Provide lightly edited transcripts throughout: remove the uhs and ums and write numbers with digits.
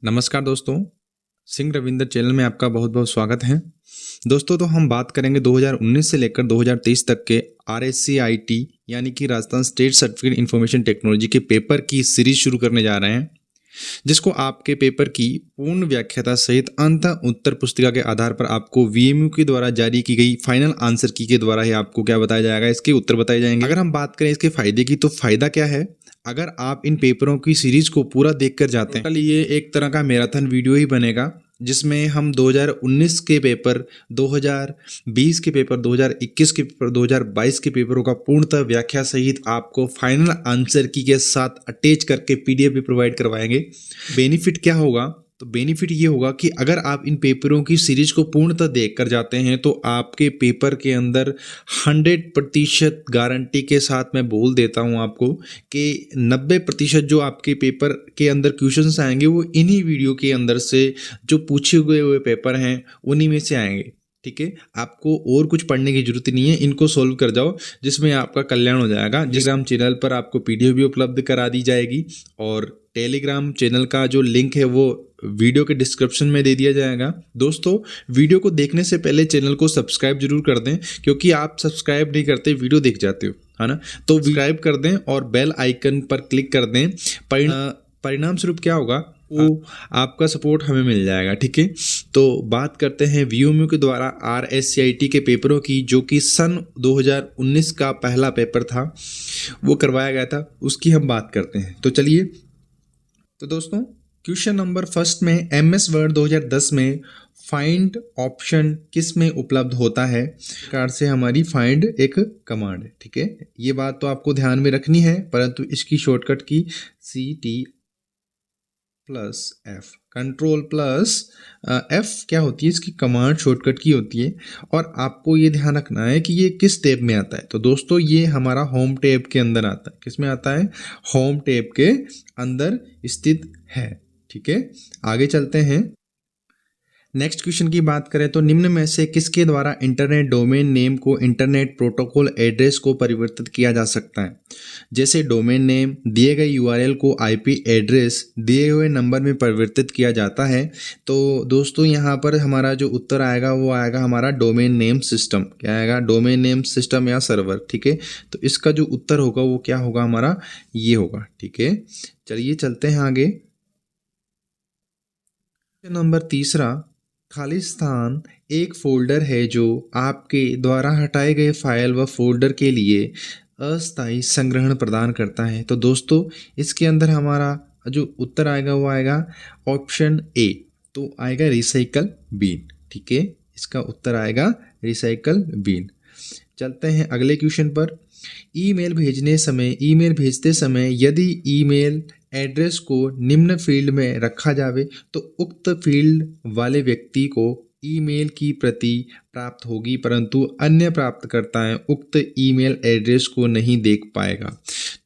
नमस्कार दोस्तों, सिंह रविंद्र चैनल में आपका बहुत बहुत स्वागत है। दोस्तों तो हम बात करेंगे 2019 से लेकर 2023 तक के RSCIT यानी कि Rajasthan state certificate information technology के पेपर की सीरीज शुरू करने जा रहे हैं, जिसको आपके पेपर की पूर्ण व्याख्याता सहित अंत उत्तर पुस्तिका के आधार पर आपको VMU के द्वारा जारी की गई फाइनल आंसर की के द्वारा ही आपको क्या बताया जाएगा, इसके उत्तर बताए जाएंगे। अगर हम बात करें इसके फायदे की, तो फायदा क्या है, अगर आप इन पेपरों की सीरीज को पूरा देखकर जाते हैं, ये एक तरह का मैराथन वीडियो ही बनेगा, जिसमें हम 2019 के पेपर, 2020 के पेपर, 2021 के पेपर, 2022 के पेपरों का पूर्णतः व्याख्या सहित आपको फाइनल आंसर की के साथ अटैच करके PDF भी प्रोवाइड करवाएंगे। बेनिफिट क्या होगा, तो बेनिफिट ये होगा कि अगर आप इन पेपरों की सीरीज को पूर्णतः देख कर जाते हैं तो आपके पेपर के अंदर 100% गारंटी के साथ मैं बोल देता हूं आपको कि 90% जो आपके पेपर के अंदर क्वेश्चंस आएंगे वो इन्हीं वीडियो के अंदर से जो पूछे हुए पेपर हैं उन्हीं में से आएंगे। ठीक है, आपको और कुछ पढ़ने की जरूरत नहीं है, इनको सोल्व कर जाओ, जिसमें आपका कल्याण हो जाएगा। टेलीग्राम चैनल पर आपको PDF भी उपलब्ध करा दी जाएगी और टेलीग्राम चैनल का जो लिंक है वो वीडियो के डिस्क्रिप्शन में दे दिया जाएगा। दोस्तों, वीडियो को देखने से पहले चैनल को सब्सक्राइब जरूर कर दें, क्योंकि आप सब्सक्राइब नहीं करते वीडियो देख जाते हो, है ना। तो सब्सक्राइब कर दें और बेल आइकन पर क्लिक कर दें। परिणाम स्वरूप क्या होगा, वो आपका सपोर्ट हमें मिल जाएगा। ठीक है, तो बात करते हैं VMU के द्वारा RSCIT के पेपरों की, जो कि सन 2019 का पहला पेपर था, वो करवाया गया था, उसकी हम बात करते हैं। तो चलिए, तो दोस्तों क्वेश्चन नंबर फर्स्ट में MS वर्ड 2010 में फाइंड ऑप्शन किस में उपलब्ध होता है। कार से हमारी फाइंड एक कमांड है। ठीक है, ये बात तो आपको ध्यान में रखनी है, परंतु इसकी शॉर्टकट की CT+F, Ctrl+F क्या होती है, इसकी कमांड शॉर्टकट की होती है। और आपको ये ध्यान रखना है कि ये किस टैब में आता है। तो दोस्तों ये हमारा होम टैब के अंदर आता है। किस में आता है, होम टैब के अंदर स्थित है। ठीक है, आगे चलते हैं। नेक्स्ट क्वेश्चन की बात करें तो निम्न में से किसके द्वारा इंटरनेट डोमेन नेम को इंटरनेट प्रोटोकॉल एड्रेस को परिवर्तित किया जा सकता है। जैसे डोमेन नेम दिए गए URL को IP एड्रेस दिए हुए नंबर में परिवर्तित किया जाता है। तो दोस्तों यहाँ पर हमारा जो उत्तर आएगा वो आएगा हमारा डोमेन नेम सिस्टम। क्या आएगा, डोमेन नेम सिस्टम या सर्वर। ठीक है, तो इसका जो उत्तर होगा वो क्या होगा, हमारा ये होगा। ठीक है, चलिए चलते हैं आगे। नंबर तीसरा, खाली स्थान एक फोल्डर है जो आपके द्वारा हटाए गए फाइल व फोल्डर के लिए अस्थायी संग्रहण प्रदान करता है। तो दोस्तों इसके अंदर हमारा जो उत्तर आएगा वो आएगा ऑप्शन A, तो आएगा रिसाइकल बीन। ठीक है, इसका उत्तर आएगा रिसाइकल बीन। चलते हैं अगले क्वेश्चन पर। ईमेल भेजते समय यदि ईमेल एड्रेस को निम्न फील्ड में रखा जावे तो उक्त फील्ड वाले व्यक्ति को ईमेल की प्रति प्राप्त होगी, परंतु अन्य प्राप्तकर्ता उक्त ईमेल एड्रेस को नहीं देख पाएगा।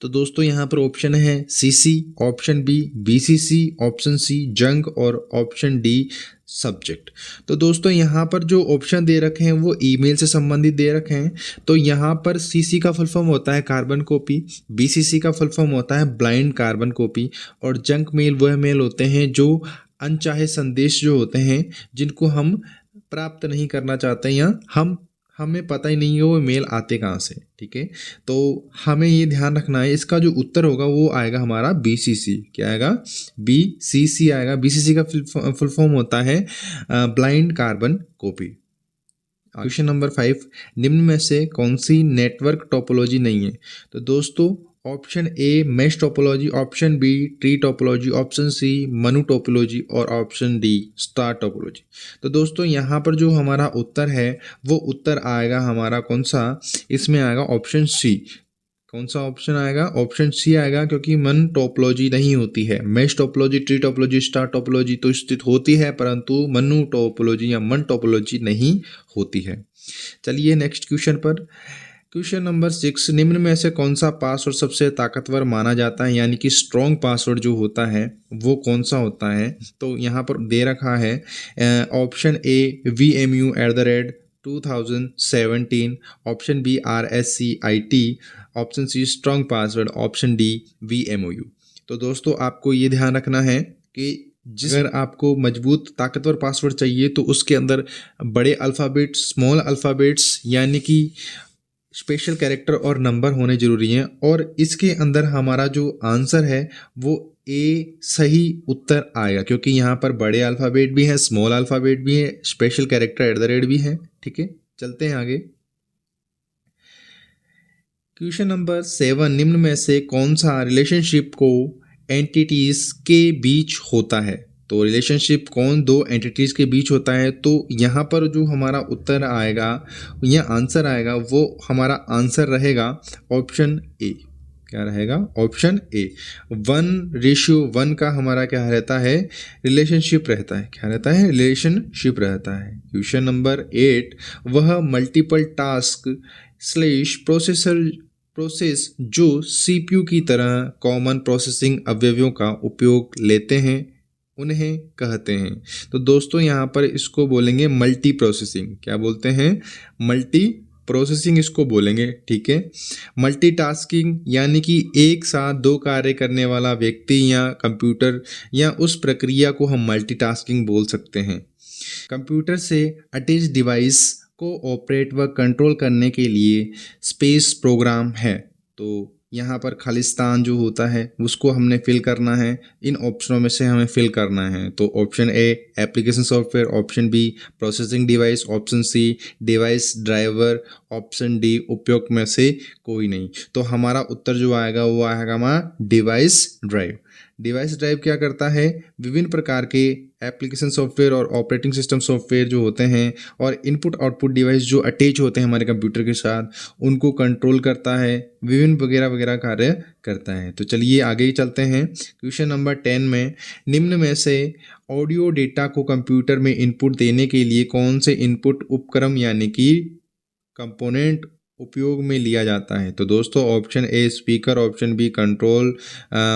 तो दोस्तों यहाँ पर ऑप्शन है CC, option B BCC, option C junk और ऑप्शन D सब्जेक्ट। तो दोस्तों यहाँ पर जो ऑप्शन दे रखे हैं वो ईमेल से संबंधित दे रखे हैं। तो यहाँ पर CC का फुल फॉर्म होता है कार्बन कॉपी, BCC का फुल फॉर्म होता है ब्लाइंड कार्बन कॉपी, और जंक मेल वह मेल होते हैं जो अनचाहे संदेश जो होते हैं जिनको हम प्राप्त नहीं करना चाहते या हमें पता ही नहीं है वो मेल आते कहाँ से। ठीक है, तो हमें ये ध्यान रखना है। इसका जो उत्तर होगा वो आएगा हमारा BCC। क्या आएगा, BCC आएगा। BCC का फुल फॉर्म होता है blind carbon copy. Question number 5, निम्न में से कौन सी नेटवर्क टोपोलॉजी नहीं है। तो दोस्तों option A mesh topology, option B tree topology, option C Manu topology और ऑप्शन D स्टार टोपोलॉजी। तो दोस्तों यहाँ पर जो हमारा उत्तर है वो उत्तर आएगा हमारा कौन सा, इसमें आएगा ऑप्शन C। कौन सा ऑप्शन आएगा, ऑप्शन C आएगा, क्योंकि मन टोपोलॉजी नहीं होती है। Mesh topology, tree topology, star topology तो स्थित होती है, परंतु मनु टोपोलॉजी या मन टोपोलॉजी नहीं होती है। चलिए नेक्स्ट क्वेश्चन पर। क्वेश्चन नंबर 6, निम्न में से कौन सा पासवर्ड सबसे ताकतवर माना जाता है, यानी कि स्ट्रॉन्ग पासवर्ड जो होता है वो कौन सा होता है। तो यहाँ पर दे रखा है option A VMU@2017, option B RSCIT, option C strong password, option D VMOU। तो दोस्तों आपको ये ध्यान रखना है कि अगर आपको मजबूत ताकतवर पासवर्ड चाहिए तो उसके अंदर बड़े अल्फ़ाबेट्स, स्मॉल अल्फ़ाबेट्स यानी कि स्पेशल कैरेक्टर और नंबर होने ज़रूरी हैं। और इसके अंदर हमारा जो आंसर है वो ए सही उत्तर आएगा, क्योंकि यहाँ पर बड़े अल्फ़ाबेट भी हैं, स्मॉल अल्फ़ाबेट भी है, स्पेशल कैरेक्टर @ भी है। ठीक है, चलते हैं आगे। क्वेश्चन नंबर 7, निम्न में से कौन सा रिलेशनशिप को एंटिटीज के बीच होता है? तो रिलेशनशिप कौन दो एंटिटीज के बीच होता है? तो यहाँ पर जो हमारा उत्तर आएगा या आंसर आएगा वो हमारा आंसर रहेगा ऑप्शन ए। क्या रहेगा? Option A. 1:1 का हमारा क्या रहता है? रिलेशनशिप रहता है। क्या रहता है? रिलेशनशिप रहता है। क्वेश्चन नंबर 8, वह मल्टीपल टास्क स्लेश प्रोसेस जो सीपीयू की तरह कॉमन प्रोसेसिंग अवयवों का उपयोग लेते हैं उन्हें कहते हैं। तो दोस्तों यहाँ पर इसको बोलेंगे मल्टी प्रोसेसिंग। क्या बोलते हैं? मल्टी प्रोसेसिंग इसको बोलेंगे। ठीक है, मल्टीटास्किंग यानी कि एक साथ दो कार्य करने वाला व्यक्ति या कंप्यूटर या उस प्रक्रिया को हम मल्टीटास्किंग बोल सकते हैं। कंप्यूटर से अटैच डिवाइस को ऑपरेट व कंट्रोल करने के लिए स्पेस प्रोग्राम है। तो यहाँ पर खालिस्तान जो होता है उसको हमने फिल करना है, इन ऑप्शनों में से हमें फिल करना है। तो option A application software, option B processing device, option C device driver, option D उपयोग में से कोई नहीं। तो हमारा उत्तर जो आएगा वो आएगा हमारा डिवाइस ड्राइव। डिवाइस ड्राइव क्या करता है? विभिन्न प्रकार के एप्लीकेशन सॉफ्टवेयर और ऑपरेटिंग सिस्टम सॉफ्टवेयर जो होते हैं और इनपुट आउटपुट डिवाइस जो अटैच होते हैं हमारे कंप्यूटर के साथ उनको कंट्रोल करता है, विभिन्न वगैरह वगैरह कार्य करता है। तो चलिए आगे ही चलते हैं। क्वेश्चन नंबर 10 में निम्न में से ऑडियो डेटा को कंप्यूटर में इनपुट देने के लिए कौन से इनपुट उपकरण यानी कि कंपोनेंट उपयोग में लिया जाता है? तो दोस्तों option A speaker, option B control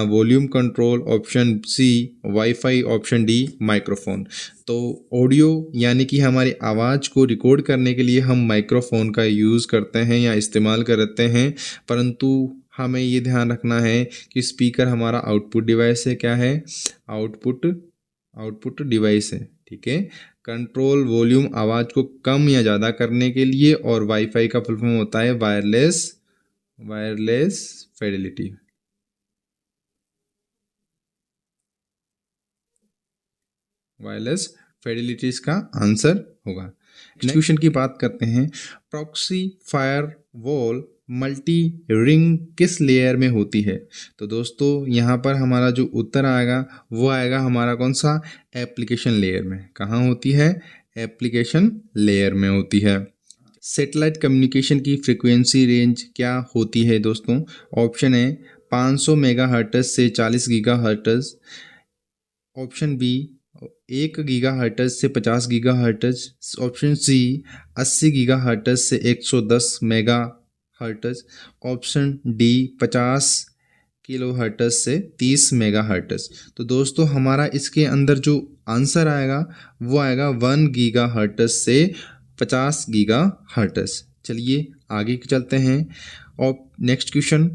volume control, option C wifi, option D microphone. तो ऑडियो यानी कि हमारी आवाज़ को रिकॉर्ड करने के लिए हम माइक्रोफोन का यूज़ करते हैं या इस्तेमाल करते हैं, परंतु हमें ये ध्यान रखना है कि स्पीकर हमारा आउटपुट डिवाइस है। क्या है? आउटपुट डिवाइस है। ठीक है, कंट्रोल वॉल्यूम आवाज़ को कम या ज़्यादा करने के लिए, और वाईफाई का फुल फॉर्म होता है वायरलेस फिडेलिटी। वायरलेस फिडेलिटी इसका आंसर होगा। नेक्स्ट क्वेश्चन की बात करते हैं। प्रॉक्सी फायरवॉल मल्टी रिंग किस लेयर में होती है? तो दोस्तों यहाँ पर हमारा जो उत्तर आएगा वो आएगा हमारा कौन सा? एप्लीकेशन लेयर में। कहाँ होती है? एप्लीकेशन लेयर में होती है। सैटेलाइट कम्युनिकेशन की फ्रीक्वेंसी रेंज क्या होती है दोस्तों? ऑप्शन ए 500 मेगाहर्ट्ज़ से 40 गीगाहर्ट्ज़, ऑप्शन बी 1 गीगाहर्ट्ज़ से 50 गीगाहर्ट्ज़, ऑप्शन सी 80 गीगाहर्ट्ज़ से 110 मेगाहर्ट्ज़, ऑप्शन डी 50 किलोहर्ट्ज़ से 30 मेगाहर्ट्ज़। तो दोस्तों हमारा इसके अंदर जो आंसर आएगा वो आएगा 1 गीगाहर्ट्ज़ से 50 गीगाहर्ट्ज़। चलिए आगे चलते हैं। और नेक्स्ट क्वेश्चन,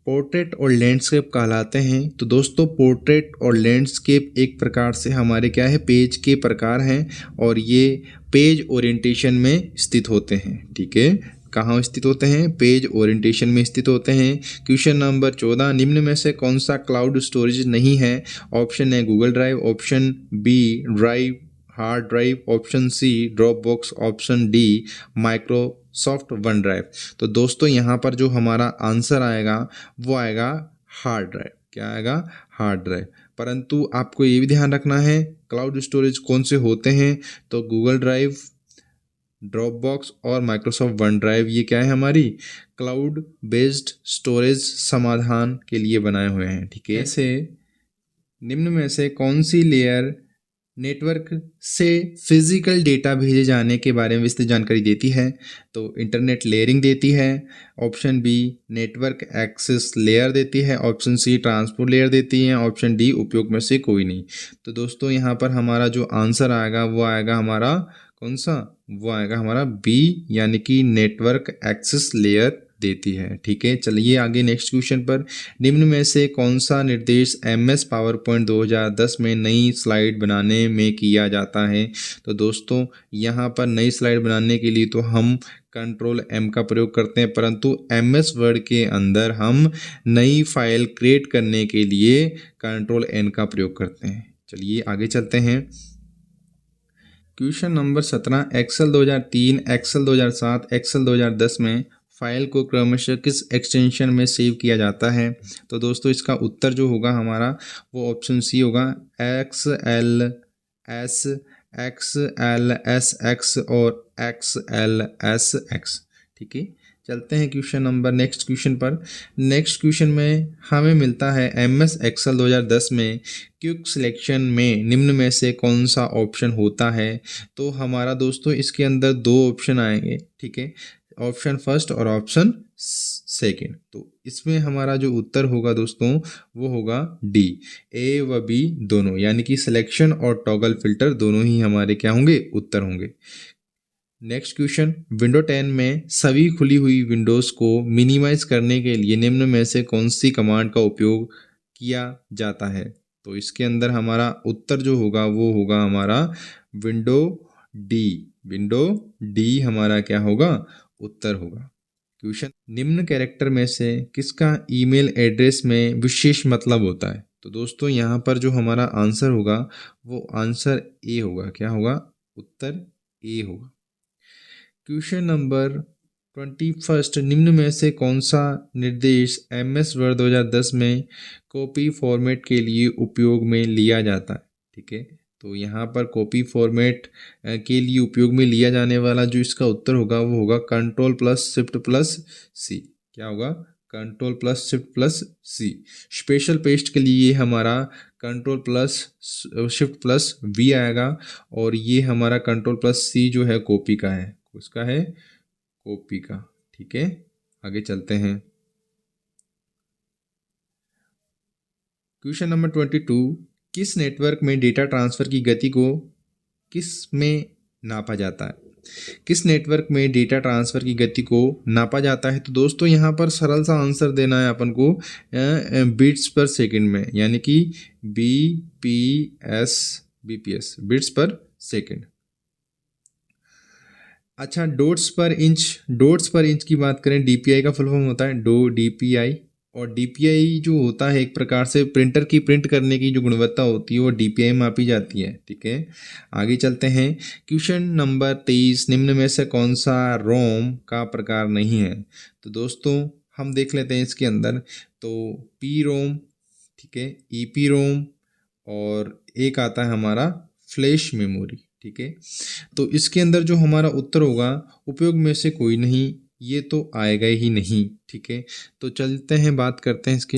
पोर्ट्रेट और लैंडस्केप कहलाते हैं। तो दोस्तों पोर्ट्रेट और लैंडस्केप एक प्रकार से हमारे क्या है? पेज के प्रकार हैं और ये पेज ओरिएंटेशन में स्थित होते हैं। ठीक है, कहाँ स्थित होते हैं? पेज ओरिएंटेशन में स्थित होते हैं। क्वेश्चन नंबर 14, निम्न में से कौन सा क्लाउड स्टोरेज नहीं है? ऑप्शन है Google drive, option B drive hard drive, option C Dropbox, option D Microsoft OneDrive. तो दोस्तों यहाँ पर जो हमारा आंसर आएगा वो आएगा हार्ड ड्राइव। क्या आएगा? Hard drive. परंतु आपको ये भी ध्यान रखना है क्लाउड स्टोरेज कौन से होते हैं? तो गूगल ड्राइव, ड्रॉप बॉक्स और माइक्रोसॉफ्ट वन ड्राइव ये क्या है? हमारी क्लाउड बेस्ड स्टोरेज समाधान के लिए बनाए हुए हैं। ठीक है, ऐसे निम्न में से कौन सी लेयर नेटवर्क से फिजिकल डेटा भेजे जाने के बारे में विस्तृत जानकारी देती है? तो इंटरनेट लेयरिंग देती है, option B network access layer देती है, ऑप्शन सी ट्रांसपोर्ट लेयर देती है, ऑप्शन डी उपयोग में से कोई नहीं। तो दोस्तों यहाँ पर हमारा जो आंसर आएगा वो आएगा हमारा कौन सा? वो आएगा हमारा बी यानी कि नेटवर्क एक्सेस लेयर देती है। ठीक है, चलिए आगे नेक्स्ट क्वेश्चन पर। निम्न में से कौन सा निर्देश MS पावरपॉइंट 2010 में नई स्लाइड बनाने में किया जाता है? तो दोस्तों यहाँ पर नई स्लाइड बनाने के लिए तो हम Ctrl+M का प्रयोग करते हैं, परंतु MS वर्ड के अंदर हम नई फाइल क्रिएट करने के लिए Ctrl+N का प्रयोग करते हैं। चलिए आगे चलते हैं। Question number 17, Excel 2003, Excel 2007, Excel 2010 में फाइल को क्रमशः किस एक्सटेंशन में सेव किया जाता है? तो दोस्तों इसका उत्तर जो होगा हमारा वो ऑप्शन सी होगा, XLS, XLSX और XLSX। ठीक है, चलते हैं क्वेश्चन नंबर नेक्स्ट क्वेश्चन पर। नेक्स्ट क्वेश्चन में हमें मिलता है MS एक्सेल 2010 में क्विक सिलेक्शन में निम्न में से कौन सा ऑप्शन होता है? तो हमारा दोस्तों इसके अंदर दो ऑप्शन आएंगे। ठीक है, ऑप्शन फर्स्ट और ऑप्शन सेकंड। तो इसमें हमारा जो उत्तर होगा दोस्तों वो होगा डी, A व B दोनों, यानी कि सिलेक्शन और टॉगल फिल्टर दोनों ही हमारे क्या होंगे? उत्तर होंगे। नेक्स्ट क्वेश्चन, विंडो 10 में सभी खुली हुई विंडोज़ को मिनिमाइज करने के लिए निम्न में से कौन सी कमांड का उपयोग किया जाता है? तो इसके अंदर हमारा उत्तर जो होगा वो होगा हमारा विंडो डी। विंडो डी हमारा क्या होगा? उत्तर होगा। क्वेश्चन, निम्न कैरेक्टर में से किसका ईमेल एड्रेस में विशेष मतलब होता है? तो दोस्तों यहाँ पर जो हमारा आंसर होगा वो आंसर ए होगा। क्या होगा? उत्तर ए होगा। क्वेश्चन नंबर 21, निम्न में से कौन सा निर्देश MS वर्ड 2010 में कॉपी फॉर्मेट के लिए उपयोग में लिया जाता है? ठीक है, तो यहाँ पर कॉपी फॉर्मेट के लिए उपयोग में लिया जाने वाला जो इसका उत्तर होगा वो होगा Ctrl+Shift+C। क्या होगा? Ctrl+Shift+C। स्पेशल पेस्ट के लिए हमारा Ctrl+Shift+V आएगा, और ये हमारा Ctrl+C जो है कॉपी का है। उसका है कॉपी का। ठीक है, आगे चलते हैं। क्वेश्चन नंबर 22, किस नेटवर्क में डेटा ट्रांसफ़र की गति को किस में नापा जाता है? किस नेटवर्क में डेटा ट्रांसफ़र की गति को नापा जाता है? तो दोस्तों यहाँ पर सरल सा आंसर देना है अपन को बिट्स पर सेकंड में, यानी कि BPS बिट्स पर सेकंड। अच्छा, डॉट्स पर इंच की बात करें, DPI का फुल फॉर्म होता है DPI, और DPI जो होता है एक प्रकार से प्रिंटर की प्रिंट करने की जो गुणवत्ता होती है वो DPI में मापी जाती है। ठीक है, आगे चलते हैं। क्वेश्चन नंबर 23, निम्न में से कौन सा रोम का प्रकार नहीं है? तो दोस्तों हम देख लेते हैं इसके अंदर, तो PROM, ठीक है, EPROM, और एक आता है हमारा फ्लैश मेमोरी। ठीक है, तो इसके अंदर जो हमारा उत्तर होगा उपयोग में से कोई नहीं, ये तो आएगा ही नहीं। ठीक है, तो चलते हैं बात करते हैं इसकी।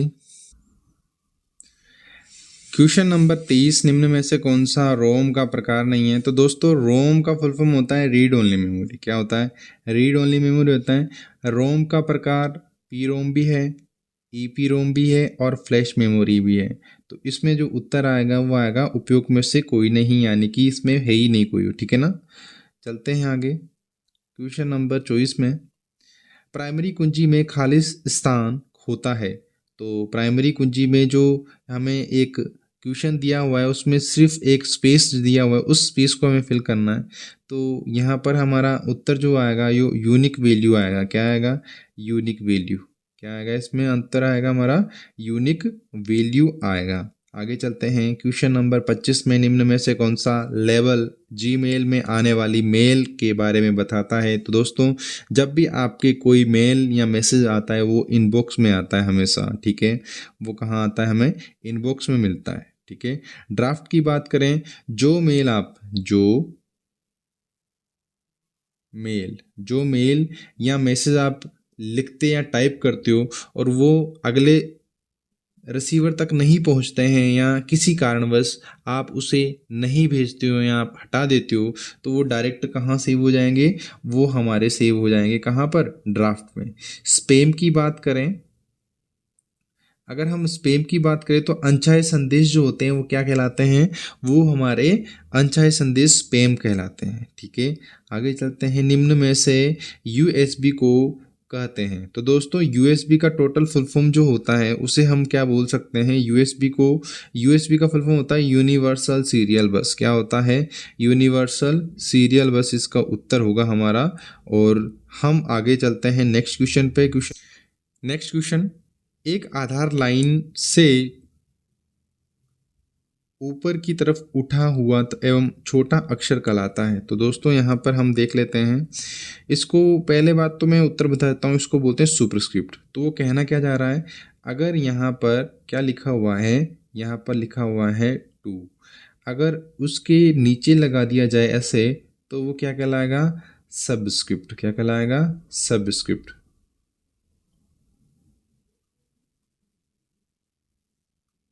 क्वेश्चन नंबर 23, निम्न में से कौन सा रोम का प्रकार नहीं है? तो दोस्तों रोम का फुल फॉर्म होता है रीड ओनली मेमोरी। क्या होता है? रीड ओनली मेमोरी होता है। रोम का प्रकार PROM भी है, EPROM भी है, और फ्लैश मेमोरी भी है। तो इसमें जो उत्तर आएगा वो आएगा उपयोग में से कोई नहीं, यानी कि इसमें है ही नहीं कोई। ठीक है ना, चलते हैं आगे। क्वेश्चन नंबर 24 में प्राइमरी कुंजी में खाली स्थान होता है। तो प्राइमरी कुंजी में जो हमें एक क्वेश्चन दिया हुआ है उसमें सिर्फ एक स्पेस दिया हुआ है, उस स्पेस को हमें फिल करना है। तो यहाँ पर हमारा उत्तर जो आएगा यो यूनिक वैल्यू आएगा। क्या आएगा? Unique value. क्या आएगा? इसमें अंतर आएगा हमारा यूनिक वैल्यू आएगा। आगे चलते हैं। क्वेश्चन नंबर 25 में निम्न में से कौन सा लेवल जीमेल में आने वाली मेल के बारे में बताता है? तो दोस्तों जब भी आपके कोई मेल या मैसेज आता है वो इनबॉक्स में आता है हमेशा। ठीक है, वो कहाँ आता है? हमें इनबॉक्स में मिलता है। ठीक है, ड्राफ्ट की बात करें, जो मेल या मैसेज आप लिखते या टाइप करते हो और वो अगले रिसीवर तक नहीं पहुंचते हैं या किसी कारणवश आप उसे नहीं भेजते हो या आप हटा देते हो, तो वो डायरेक्ट कहाँ सेव हो जाएंगे? वो हमारे सेव हो जाएंगे कहाँ पर? ड्राफ्ट में। स्पैम की बात करें, अगर हम स्पैम की बात करें तो अनचाहे संदेश जो होते हैं वो क्या कहलाते हैं? वो हमारे अनचाहे संदेश स्पैम कहलाते हैं। ठीक है, आगे चलते हैं। निम्न में से USB को कहते हैं? तो दोस्तों यूएसबी का टोटल फुल फॉर्म जो होता है उसे हम क्या बोल सकते हैं? यूएसबी का फुल फॉर्म होता है यूनिवर्सल सीरियल बस। क्या होता है? यूनिवर्सल सीरियल बस इसका उत्तर होगा हमारा। और हम आगे चलते हैं नेक्स्ट क्वेश्चन पे। नेक्स्ट क्वेश्चन, एक आधार लाइन से ऊपर की तरफ उठा हुआ एवं छोटा अक्षर कहलाता है। तो दोस्तों यहाँ पर हम देख लेते हैं इसको। पहले बात तो मैं उत्तर बता देता हूँ, इसको बोलते हैं सुपरस्क्रिप्ट। तो वो कहना क्या जा रहा है, अगर यहाँ पर क्या लिखा हुआ है, यहाँ पर लिखा हुआ है 2, अगर उसके नीचे लगा दिया जाए ऐसे तो वो क्या कहलाएगा? सबस्क्रिप्ट। क्या कहलाएगा? सबस्क्रिप्ट।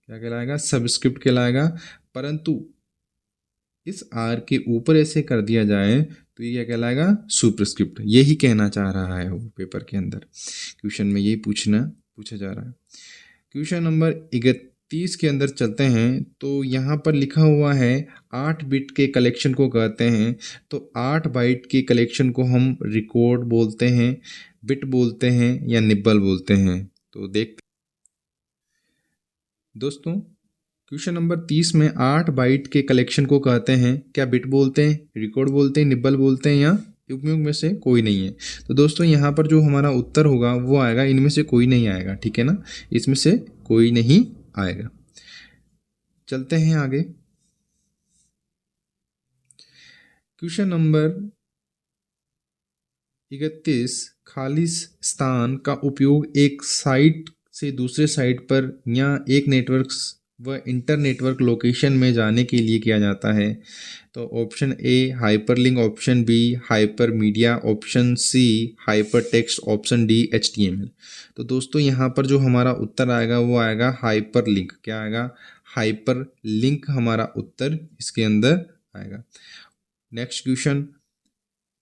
क्या कहलाएगा? सबस्क्रिप्ट कहलाएगा। परंतु इस आर के ऊपर ऐसे कर दिया जाए तो ये क्या कहलाएगा? सुपरस्क्रिप्ट। यही कहना चाह रहा है वो पेपर के अंदर, क्वेश्चन में यही पूछा जा रहा है। क्वेश्चन नंबर 31 के अंदर चलते हैं। तो यहाँ पर लिखा हुआ है 8 बिट के कलेक्शन को कहते हैं। तो 8 बाइट के कलेक्शन को हम रिकॉर्ड बोलते हैं, बिट बोलते हैं या निब्बल बोलते हैं। तो देखते दोस्तों, क्वेश्चन नंबर 30 में 8 बाइट के कलेक्शन को कहते हैं, क्या बिट बोलते हैं, रिकॉर्ड बोलते हैं, निब्बल बोलते हैं या उपयोग में से कोई नहीं है? तो दोस्तों यहाँ पर जो हमारा उत्तर होगा वो आएगा इनमें से कोई नहीं आएगा। ठीक है ना, इसमें से कोई नहीं आएगा। चलते हैं आगे। क्वेश्चन नंबर 31, खाली स्थान का उपयोग एक साइट से दूसरे साइट पर या एक नेटवर्क व इंटर नेटवर्क लोकेशन में जाने के लिए किया जाता है। तो option A hyperlink, option B hyper media, option C hyper text, option D HTML। तो दोस्तों यहाँ पर जो हमारा उत्तर आएगा वो आएगा हाइपर लिंक। क्या आएगा? हाइपर लिंक हमारा उत्तर इसके अंदर आएगा। नेक्स्ट क्वेश्चन,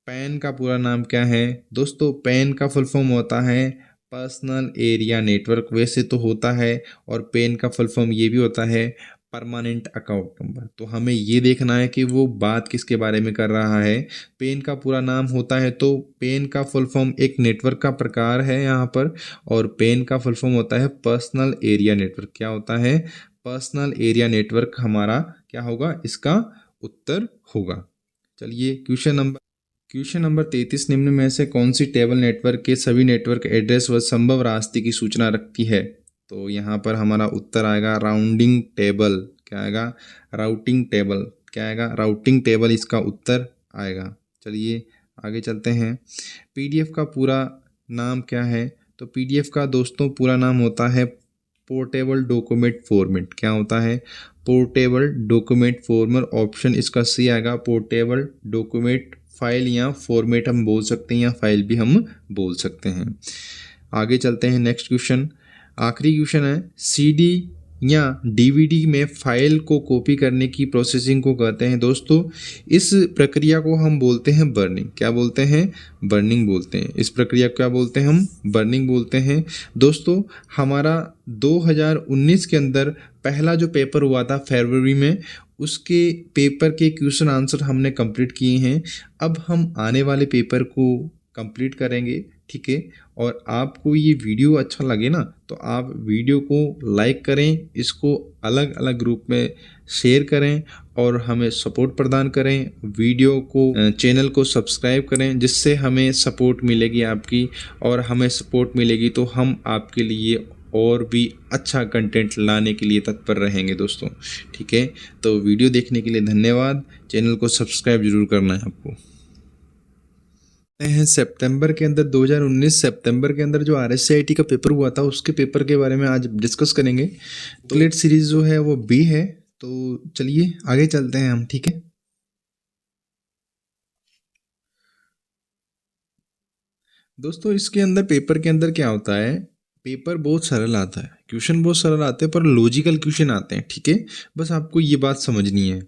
पैन का पूरा नाम क्या है? दोस्तों पैन का फुल फॉर्म होता है पर्सनल एरिया नेटवर्क, वैसे तो होता है, और पेन का फुल फॉर्म ये भी होता है परमानेंट अकाउंट नंबर। तो हमें ये देखना है कि वो बात किसके बारे में कर रहा है। पेन का पूरा नाम होता है तो पेन का फुल फॉर्म एक नेटवर्क का प्रकार है यहाँ पर, और पेन का फुल फॉर्म होता है पर्सनल एरिया नेटवर्क। क्या होता है? पर्सनल एरिया नेटवर्क हमारा क्या होगा? इसका उत्तर होगा। चलिए क्वेश्चन नंबर 33, निम्न में से कौन सी टेबल नेटवर्क के सभी नेटवर्क एड्रेस व संभव रास्ते की सूचना रखती है? तो यहाँ पर हमारा उत्तर आएगा राउंडिंग टेबल। क्या आएगा? Routing table. क्या आएगा? राउटिंग टेबल इसका उत्तर आएगा। चलिए आगे चलते हैं। PDF का पूरा नाम क्या है? तो PDF का दोस्तों पूरा नाम होता है पोर्टेबल डॉक्यूमेंट फॉर्मेट। क्या होता है? Portable document format. ऑप्शन इसका सी आएगा, पोर्टेबल डॉक्यूमेंट फाइल या फॉर्मेट हम बोल सकते हैं, या फाइल भी हम बोल सकते हैं। आगे चलते हैं नेक्स्ट क्वेश्चन। आखिरी क्वेश्चन है, CD या DVD में फाइल को कॉपी करने की प्रोसेसिंग को कहते हैं। दोस्तों इस प्रक्रिया को हम बोलते हैं बर्निंग। क्या बोलते हैं? बर्निंग बोलते हैं। इस प्रक्रिया को क्या बोलते हैं? हम बर्निंग बोलते हैं। दोस्तों हमारा 2019 के अंदर पहला जो पेपर हुआ था फरवरी में, उसके पेपर के क्वेश्चन आंसर हमने कंप्लीट किए हैं। अब हम आने वाले पेपर को कंप्लीट करेंगे। ठीक है, और आपको ये वीडियो अच्छा लगे ना तो आप वीडियो को लाइक करें, इसको अलग अलग ग्रुप में शेयर करें और हमें सपोर्ट प्रदान करें। वीडियो को चैनल को सब्सक्राइब करें, जिससे हमें सपोर्ट मिलेगी आपकी, और हमें सपोर्ट मिलेगी तो हम आपके लिए और भी अच्छा कंटेंट लाने के लिए तत्पर रहेंगे दोस्तों। ठीक है, तो वीडियो देखने के लिए धन्यवाद। चैनल को सब्सक्राइब जरूर करना है आपको। हैं सितंबर के अंदर 2019 सितंबर के अंदर जो RSCIT का पेपर हुआ था उसके पेपर के बारे में आज डिस्कस करेंगे। तो लेट सीरीज जो है वो B है। तो चलिए आगे चलते हैं हम। ठीक है दोस्तों, इसके अंदर पेपर के अंदर क्या होता है, पेपर बहुत सरल आता है, क्वेश्चन बहुत सरल आते हैं, पर लॉजिकल क्वेश्चन आते हैं। ठीक है, बस आपको ये बात समझनी है।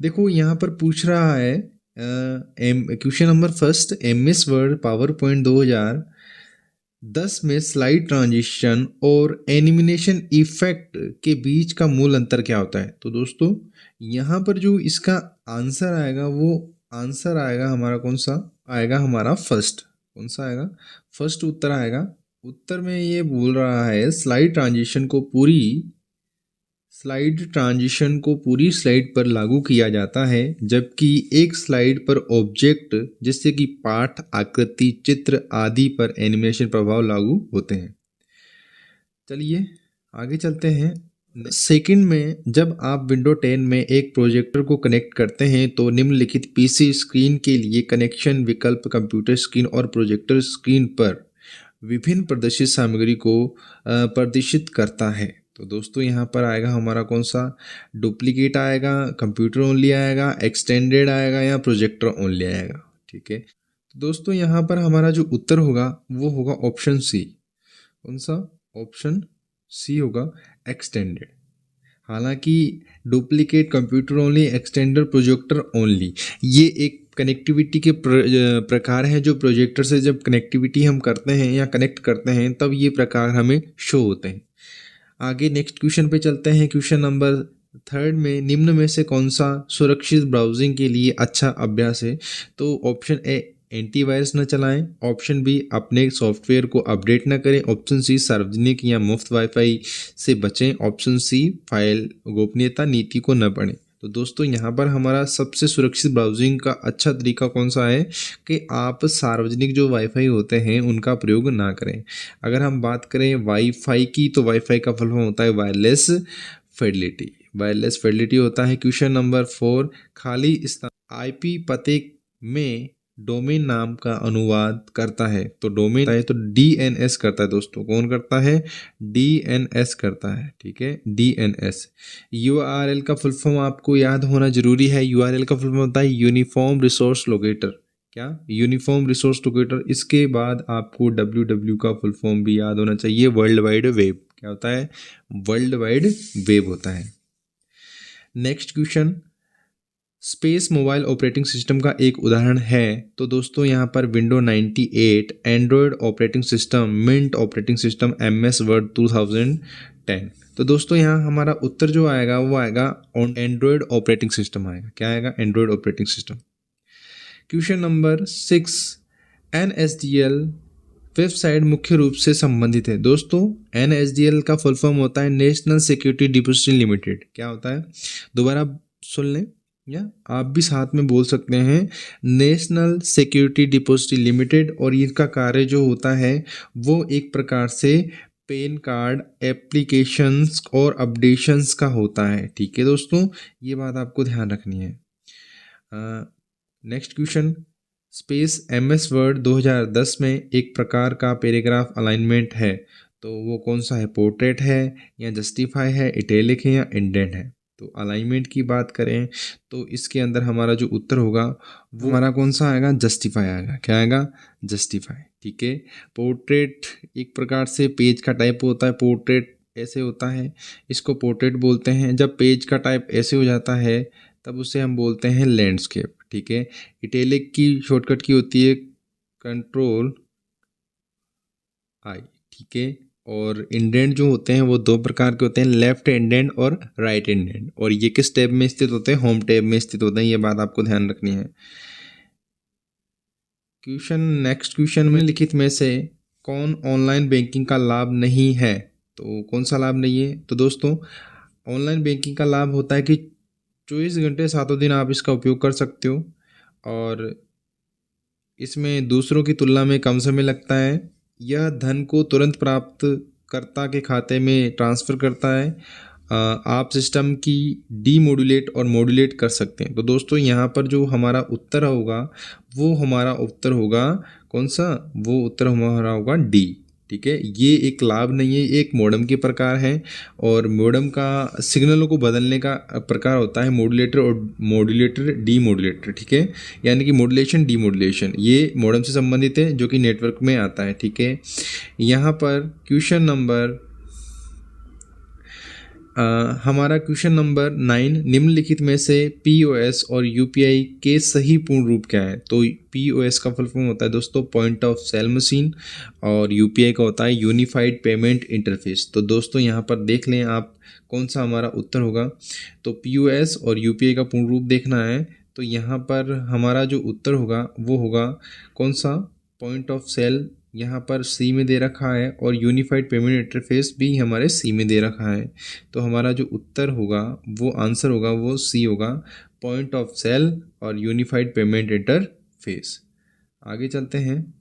देखो यहाँ पर पूछ रहा है question number first, MS word power point 2010 में स्लाइड ट्रांजिशन और एनिमेशन इफेक्ट के बीच का मूल अंतर क्या होता है? तो दोस्तों यहाँ पर जो इसका आंसर आएगा वो आंसर आएगा हमारा, कौन सा आएगा? हमारा फर्स्ट। कौन सा आएगा? फर्स्ट उत्तर आएगा। उत्तर में ये बोल रहा है स्लाइड ट्रांजिशन को पूरी स्लाइड पर लागू किया जाता है, जबकि एक स्लाइड पर ऑब्जेक्ट जैसे कि पाठ, आकृति, चित्र आदि पर एनिमेशन प्रभाव लागू होते हैं। चलिए आगे चलते हैं। सेकंड में जब आप विंडो 10 में एक प्रोजेक्टर को कनेक्ट करते हैं तो निम्नलिखित पीसी स्क्रीन के लिए कनेक्शन विकल्प कंप्यूटर स्क्रीन और प्रोजेक्टर स्क्रीन पर विभिन्न प्रदर्शित सामग्री को प्रदर्शित करता है। तो दोस्तों यहाँ पर आएगा हमारा कौन सा? डुप्लीकेट आएगा, कंप्यूटर ओनली आएगा, एक्सटेंडेड आएगा या प्रोजेक्टर ओनली आएगा। ठीक है, तो दोस्तों यहाँ पर हमारा जो उत्तर होगा वो होगा ऑप्शन सी। कौन सा? ऑप्शन सी होगा, एक्सटेंडेड। हालांकि duplicate, computer only, extender, projector only ये एक कनेक्टिविटी के प्रकार हैं जो प्रोजेक्टर से जब कनेक्टिविटी हम करते हैं या कनेक्ट करते हैं तब ये प्रकार हमें शो होते हैं। आगे नेक्स्ट क्वेश्चन पे चलते हैं। क्वेश्चन नंबर 3 में निम्न में से कौन सा सुरक्षित ब्राउजिंग के लिए अच्छा अभ्यास है? तो ऑप्शन ए, एंटीवायरस न चलाएं। ऑप्शन बी, अपने सॉफ्टवेयर को अपडेट न करें। ऑप्शन सी, सार्वजनिक या मुफ्त वाईफाई से बचें। ऑप्शन सी, फाइल गोपनीयता नीति को न पढ़ें। तो दोस्तों यहाँ पर हमारा सबसे सुरक्षित ब्राउजिंग का अच्छा तरीका कौन सा है कि आप सार्वजनिक जो वाईफाई होते हैं उनका प्रयोग ना करें। अगर हम बात करें वाईफाई की तो वाईफाई का फुल फॉर्म होता है वायरलेस फिडेलिटी। वायरलेस फिडेलिटी होता है। क्वेश्चन नंबर 4, खाली स्थान आईपी पते में डोमेन नाम का अनुवाद करता है। तो डोमेन है तो डीएनएस करता है। दोस्तों कौन करता है? डीएनएस करता है। ठीक है, डीएनएस। यूआरएल का फुल फॉर्म आपको याद होना जरूरी है। यूआरएल का फुल फॉर्म होता है यूनिफॉर्म रिसोर्स लोकेटर। क्या? Uniform resource locator. इसके बाद आपको डब्ल्यू का फुल फॉर्म भी याद होना चाहिए, वर्ल्ड वाइड वेब। क्या होता है? वर्ल्ड वाइड वेब होता है। Next question, space mobile operating system का एक उदाहरण है। तो दोस्तों यहाँ पर window 98, Android operating system, Mint operating system, MS Word 2010। तो दोस्तों यहाँ हमारा उत्तर जो आएगा वो आएगा एंड्रॉयड ऑपरेटिंग सिस्टम आएगा। क्या आएगा? Android operating system. Question number 6, NSDL website मुख्य रूप से संबंधित है। दोस्तों NSDL का फुल फॉर्म होता है नेशनल सिक्योरिटी डिपॉजिटरी लिमिटेड। क्या होता है? दोबारा सुन लें या आप भी साथ में बोल सकते हैं, नेशनल सिक्योरिटी डिपॉजिटरी लिमिटेड। और इनका कार्य जो होता है वो एक प्रकार से पैन कार्ड एप्लीकेशंस और अपडेशंस का होता है। ठीक है दोस्तों, ये बात आपको ध्यान रखनी है। Next question, space MS Word 2010 में एक प्रकार का पैराग्राफ अलाइनमेंट है। तो वो कौन सा है? पोर्ट्रेट है या जस्टिफाई है, इटैलिक है या इंडेंट है? तो अलाइनमेंट की बात करें तो इसके अंदर हमारा जो उत्तर होगा वो हमारा कौन सा आएगा? जस्टिफाई आएगा। क्या आएगा? जस्टिफाई। ठीक है, पोर्ट्रेट एक प्रकार से पेज का टाइप होता है। पोर्ट्रेट ऐसे होता है, इसको पोर्ट्रेट बोलते हैं। जब पेज का टाइप ऐसे हो जाता है तब उसे हम बोलते हैं लैंडस्केप। ठीक है, इटैलिक की शॉर्टकट की होती है कंट्रोल आई। ठीक है, और इंडेंट जो होते हैं वो दो प्रकार के होते हैं, लेफ्ट इंडेंट और राइट इंडेंट। और ये किस टैब में स्थित होते हैं? होम टैब में स्थित होते हैं। ये बात आपको ध्यान रखनी है। नेक्स्ट क्वेश्चन में लिखित में से कौन ऑनलाइन बैंकिंग का लाभ नहीं है? तो कौन सा लाभ नहीं है? तो दोस्तों ऑनलाइन बैंकिंग का लाभ होता है कि 24 घंटे 7 दिन आप इसका उपयोग कर सकते हो और इसमें दूसरों की तुलना में कम समय लगता है। यह धन को तुरंत प्राप्तकर्ता के खाते में ट्रांसफ़र करता है। आप सिस्टम की डीमोडुलेट और मॉड्यूलेट कर सकते हैं। तो दोस्तों यहाँ पर जो हमारा उत्तर होगा वो हमारा उत्तर होगा कौन सा? वो उत्तर हमारा होगा डी। ठीक है, ये एक लाभ नहीं है, एक मॉडेम के प्रकार है। और मॉडेम का सिग्नलों को बदलने का प्रकार होता है मॉड्यूलेटर और मॉड्यूलेटर, डीमॉड्यूलेटर। ठीक है, यानी कि मॉड्यूलेशन, डीमॉड्यूलेशन ये मॉडेम से संबंधित है जो कि नेटवर्क में आता है। ठीक है, यहाँ पर क्वेश्चन नंबर हमारा क्वेश्चन नंबर 9, निम्नलिखित में से पीओएस और यूपीआई के सही पूर्ण रूप क्या है? तो पीओएस का फुल फॉर्म होता है दोस्तों पॉइंट ऑफ सेल मशीन और यूपीआई का होता है यूनिफाइड पेमेंट इंटरफेस। तो दोस्तों यहाँ पर देख लें आप कौन सा हमारा उत्तर होगा। तो पीओएस और यूपीआई का पूर्ण रूप देखना है तो यहाँ पर हमारा जो उत्तर होगा वो होगा कौन सा? पॉइंट ऑफ सेल यहाँ पर सी में दे रखा है और यूनिफाइड पेमेंट इंटरफेस भी हमारे सी में दे रखा है। तो हमारा जो उत्तर होगा, वो आंसर होगा, वो सी होगा, पॉइंट ऑफ सेल और यूनिफाइड पेमेंट इंटरफेस। आगे चलते हैं।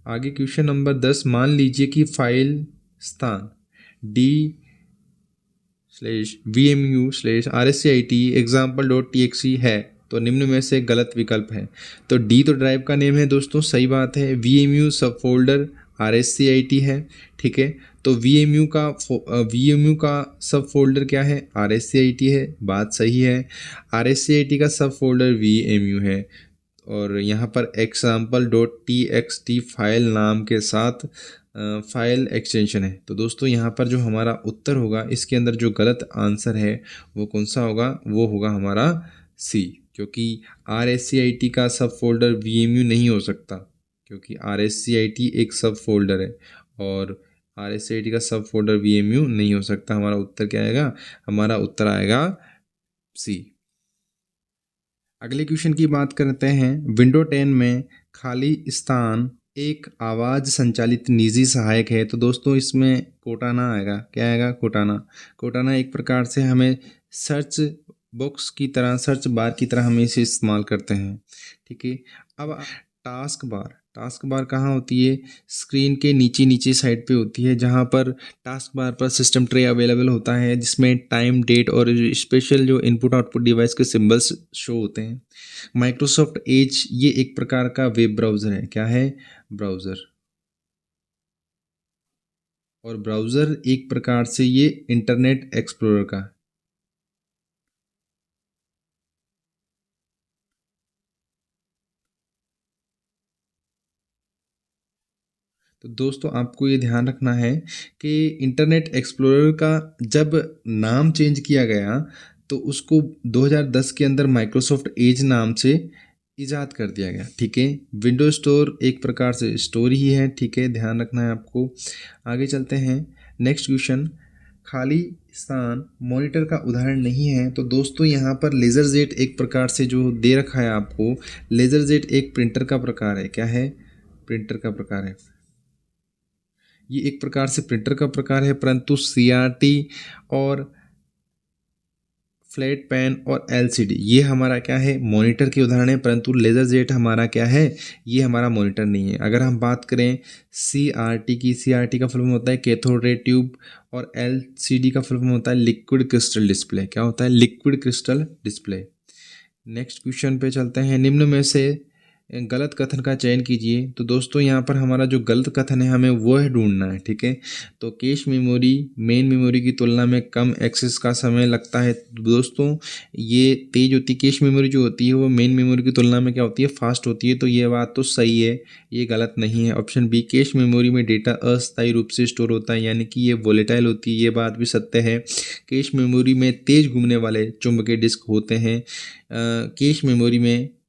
आगे क्वेश्चन नंबर 10, मान लीजिए कि फाइल स्थान d/vmu/rscit example.txt है, तो निम्न में से गलत विकल्प है। तो डी तो ड्राइव का नेम है दोस्तों, सही बात है। vmu सब फोल्डर rscit है, ठीक है। तो vmu का सब फोल्डर क्या है, rscit है, बात सही है। rscit का सब फोल्डर vmu है और यहाँ पर example.txt फाइल नाम के साथ फाइल एक्सटेंशन है। तो दोस्तों यहाँ पर जो हमारा उत्तर होगा, इसके अंदर जो गलत आंसर है वो कौन सा होगा, वो होगा हमारा सी, क्योंकि rscit का सब फोल्डर vmu नहीं हो सकता, क्योंकि rscit एक सब फोल्डर है और rscit का सब फोल्डर vmu नहीं हो सकता। हमारा उत्तर क्या आएगा, हमारा उत्तर आएगा सी। अगले क्वेश्चन की बात करते हैं। विंडो 10 में खाली स्थान एक आवाज़ संचालित निजी सहायक है। तो दोस्तों इसमें कोटाना आएगा, क्या आएगा, कोटाना। कोटाना एक प्रकार से हमें सर्च बॉक्स की तरह, सर्च बार की तरह हमें इसे इस्तेमाल करते हैं, ठीक है। अब टास्क बार कहाँ होती है, स्क्रीन के नीचे साइड पे होती है, जहाँ पर टास्क बार पर सिस्टम ट्रे अवेलेबल होता है, जिसमें टाइम, डेट और स्पेशल जो इनपुट आउटपुट डिवाइस के सिंबल्स शो होते हैं। माइक्रोसॉफ्ट एज ये एक प्रकार का वेब ब्राउज़र है, क्या है, ब्राउज़र। और ब्राउज़र एक प्रकार से ये इंटरनेट एक्सप्लोरर का। तो दोस्तों आपको ये ध्यान रखना है कि इंटरनेट एक्सप्लोरर का जब नाम चेंज किया गया तो उसको 2010 के अंदर माइक्रोसॉफ्ट एज नाम से ईजाद कर दिया गया, ठीक है। विंडो स्टोर एक प्रकार से स्टोर ही है, ठीक है, ध्यान रखना है आपको। आगे चलते हैं। नेक्स्ट क्वेश्चन, खाली स्थान मॉनिटर का उदाहरण नहीं है। तो दोस्तों यहाँ पर लेज़र जेट एक प्रकार से जो दे रखा है आपको, लेज़र जेट एक प्रिंटर का प्रकार है, क्या है, प्रिंटर का प्रकार है। ये एक प्रकार से प्रिंटर का प्रकार है, परंतु CRT और फ्लैट पैन और LCD ये हमारा क्या है, मॉनिटर के उदाहरण है, परंतु लेज़र जेट हमारा क्या है, ये हमारा मॉनिटर नहीं है। अगर हम बात करें CRT की, CRT का फुल फॉर्म होता है कैथोड रे ट्यूब और LCD का फुल फॉर्म होता है लिक्विड क्रिस्टल डिस्प्ले, क्या होता है, liquid crystal display. Next question पे चलते हैं। निम्न में से गलत कथन का चयन कीजिए। तो दोस्तों यहाँ पर हमारा जो गलत कथन है हमें वो है ढूंढना है, ठीक है। तो कैश मेमोरी मेन मेमोरी की तुलना में कम एक्सेस का समय लगता है। दोस्तों ये तेज होती है, कैश मेमोरी जो होती है वो मेन मेमोरी की तुलना में क्या होती है, फास्ट होती है। तो ये बात तो सही है, ये गलत नहीं है। ऑप्शन बी, कैश मेमोरी में डेटा अस्थायी रूप से स्टोर होता है, यानी कि ये वोलेटाइल होती है, ये बात भी सत्य है। कैश मेमोरी में तेज घूमने वाले चुंबकीय डिस्क होते हैं। कैश मेमोरी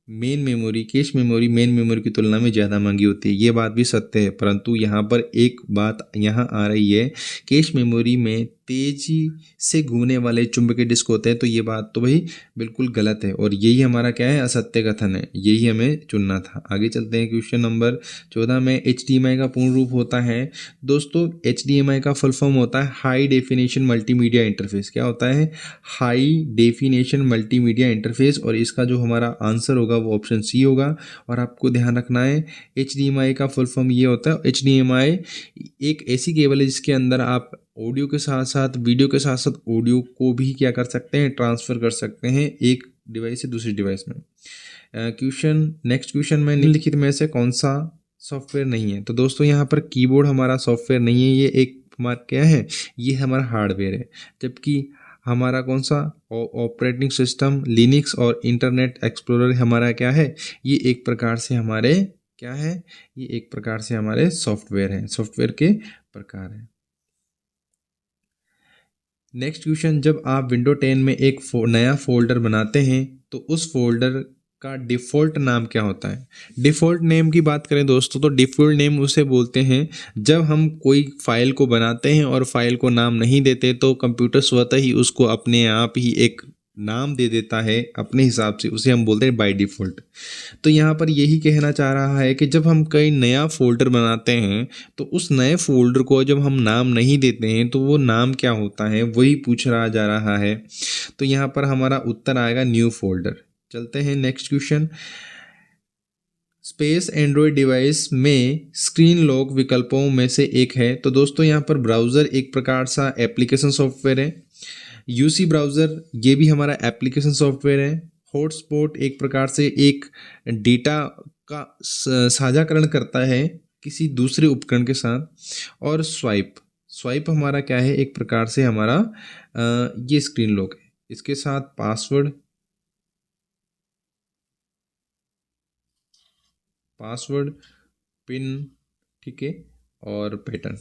मेन मेमोरी की तुलना में ज़्यादा महंगी होती है, ये बात भी सत्य है। परंतु यहाँ पर एक बात यहाँ आ रही है, कैश मेमोरी में तेजी से घूमने वाले चुंबकीय डिस्क होते हैं, तो ये बात तो भाई बिल्कुल गलत है और यही हमारा क्या है, असत्य कथन है, यही हमें चुनना था। आगे चलते हैं। क्वेश्चन नंबर 14 में HDMI का पूर्ण रूप होता है। दोस्तों HDMI का फुल फॉर्म होता है हाई डेफिनेशन मल्टीमीडिया इंटरफेस, क्या होता है, हाई डेफिनेशन मल्टीमीडिया इंटरफेस, और इसका जो हमारा आंसर होगा वो ऑप्शन सी होगा। और आपको ध्यान रखना है HDMI का फुल फॉर्म ये होता है, HDMI एक ऐसी केबल है जिसके अंदर आप ऑडियो के साथ साथ वीडियो के साथ साथ ऑडियो को भी क्या कर सकते हैं, ट्रांसफ़र कर सकते हैं एक डिवाइस से दूसरी डिवाइस में। नेक्स्ट क्वेश्चन में निम्नलिखित में से कौन सा सॉफ्टवेयर नहीं है। तो दोस्तों यहाँ पर कीबोर्ड हमारा सॉफ्टवेयर नहीं है, ये एक हमारा क्या है, ये हमारा हार्डवेयर है। जबकि हमारा कौन सा ऑपरेटिंग सिस्टम लिनक्स और इंटरनेट एक्सप्लोरर हमारा क्या है, ये एक प्रकार से हमारे क्या है, ये एक प्रकार से हमारे सॉफ्टवेयर हैं, सॉफ्टवेयर के प्रकार हैं। नेक्स्ट क्वेश्चन, जब आप विंडो 10 में एक नया फोल्डर बनाते हैं तो उस फोल्डर का डिफ़ॉल्ट नाम क्या होता है। डिफ़ॉल्ट नेम की बात करें दोस्तों तो डिफ़ॉल्ट नेम उसे बोलते हैं जब हम कोई फाइल को बनाते हैं और फाइल को नाम नहीं देते तो कंप्यूटर स्वतः ही उसको अपने आप ही एक नाम दे देता है अपने हिसाब से, उसे हम बोलते हैं बाय डिफ़ॉल्ट। तो यहाँ पर यही कहना चाह रहा है कि जब हम कोई नया फ़ोल्डर बनाते हैं तो उस नए फ़ोल्डर को जब हम नाम नहीं देते हैं तो वो नाम क्या होता है वही पूछ रहा जा रहा है। तो यहाँ पर हमारा उत्तर आएगा न्यू फ़ोल्डर। चलते हैं next question. Space Android device में स्क्रीन लॉक विकल्पों में से एक है। तो दोस्तों यहाँ पर ब्राउज़र एक प्रकार सा एप्लीकेशन सॉफ्टवेयर है। यूसी ब्राउज़र ये भी हमारा एप्लीकेशन सॉफ्टवेयर है। हॉटस्पॉट एक प्रकार से एक डेटा का साझाकरण करता है किसी दूसरे उपकरण के साथ। और स्वाइप स्वाइप हमारा क्या है, एक प्रकार से हमारा ये स्क्रीन लॉक है। इसके साथ पासवर्ड, पिन, ठीक है, और पैटर्न,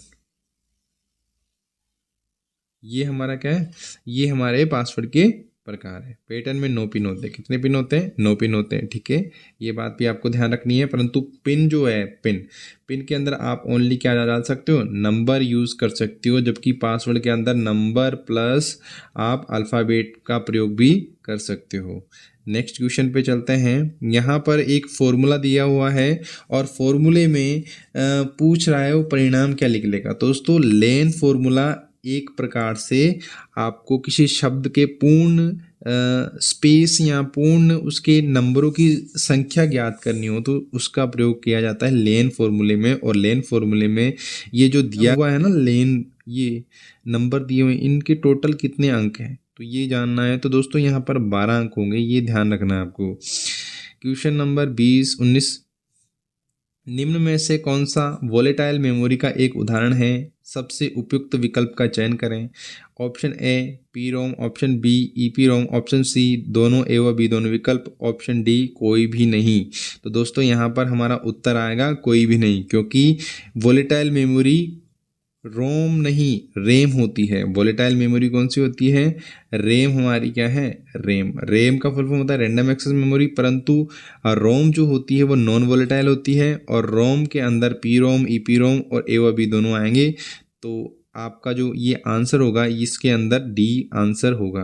ये हमारा क्या है, ये हमारे पासवर्ड के प्रकार है। पैटर्न में 9 पिन होते हैं। कितने पिन होते हैं? 9 पिन होते हैं, ठीक है। ये बात भी आपको ध्यान रखनी है। परंतु पिन जो है, पिन के अंदर आप ओनली क्या डाल सकते हो? नंबर यूज़ कर सकते हो, जबकि पासवर्ड के अंदर नंबर प्लस आप अल्फ़ाबेट का प्रयोग भी कर सकते हो। नेक्स्ट क्वेश्चन पे चलते हैं। यहाँ पर एक फॉर्मूला दिया हुआ है और फॉर्मूले में पूछ रहा है वो परिणाम क्या निकलेगा। दोस्तों लेन फॉर्मूला एक प्रकार से आपको किसी शब्द के पूर्ण स्पेस या पूर्ण उसके नंबरों की संख्या ज्ञात करनी हो तो उसका प्रयोग किया जाता है लेन फॉर्मूले में। और लेन फॉर्मूले में ये जो दिया हुआ है ना लेन, ये नंबर दिए हुए, इनके टोटल कितने अंक हैं तो ये जानना है। तो दोस्तों यहाँ पर 12 अंक होंगे, ये ध्यान रखना है आपको। क्वेश्चन नंबर 20-19, निम्न में से कौन सा वोलेटाइल मेमोरी का एक उदाहरण है? सबसे उपयुक्त विकल्प का चयन करें। Option A P ROM, option B EP ROM, option C दोनों ए व बी दोनों विकल्प, ऑप्शन डी कोई भी नहीं। तो दोस्तों यहाँ पर हमारा उत्तर आएगा कोई भी नहीं, क्योंकि वोलेटाइल मेमोरी रोम नहीं रैम होती है। वोलेटाइल मेमोरी कौन सी होती है? रैम हमारी क्या है? रैम का फुल फॉर्म होता है रैंडम एक्सेस मेमोरी। परंतु रोम जो होती है वो नॉन वोलेटाइल होती है और रोम के अंदर P ROM, E P ROM और ए व बी दोनों आएंगे। तो आपका जो ये आंसर होगा इसके अंदर डी आंसर होगा।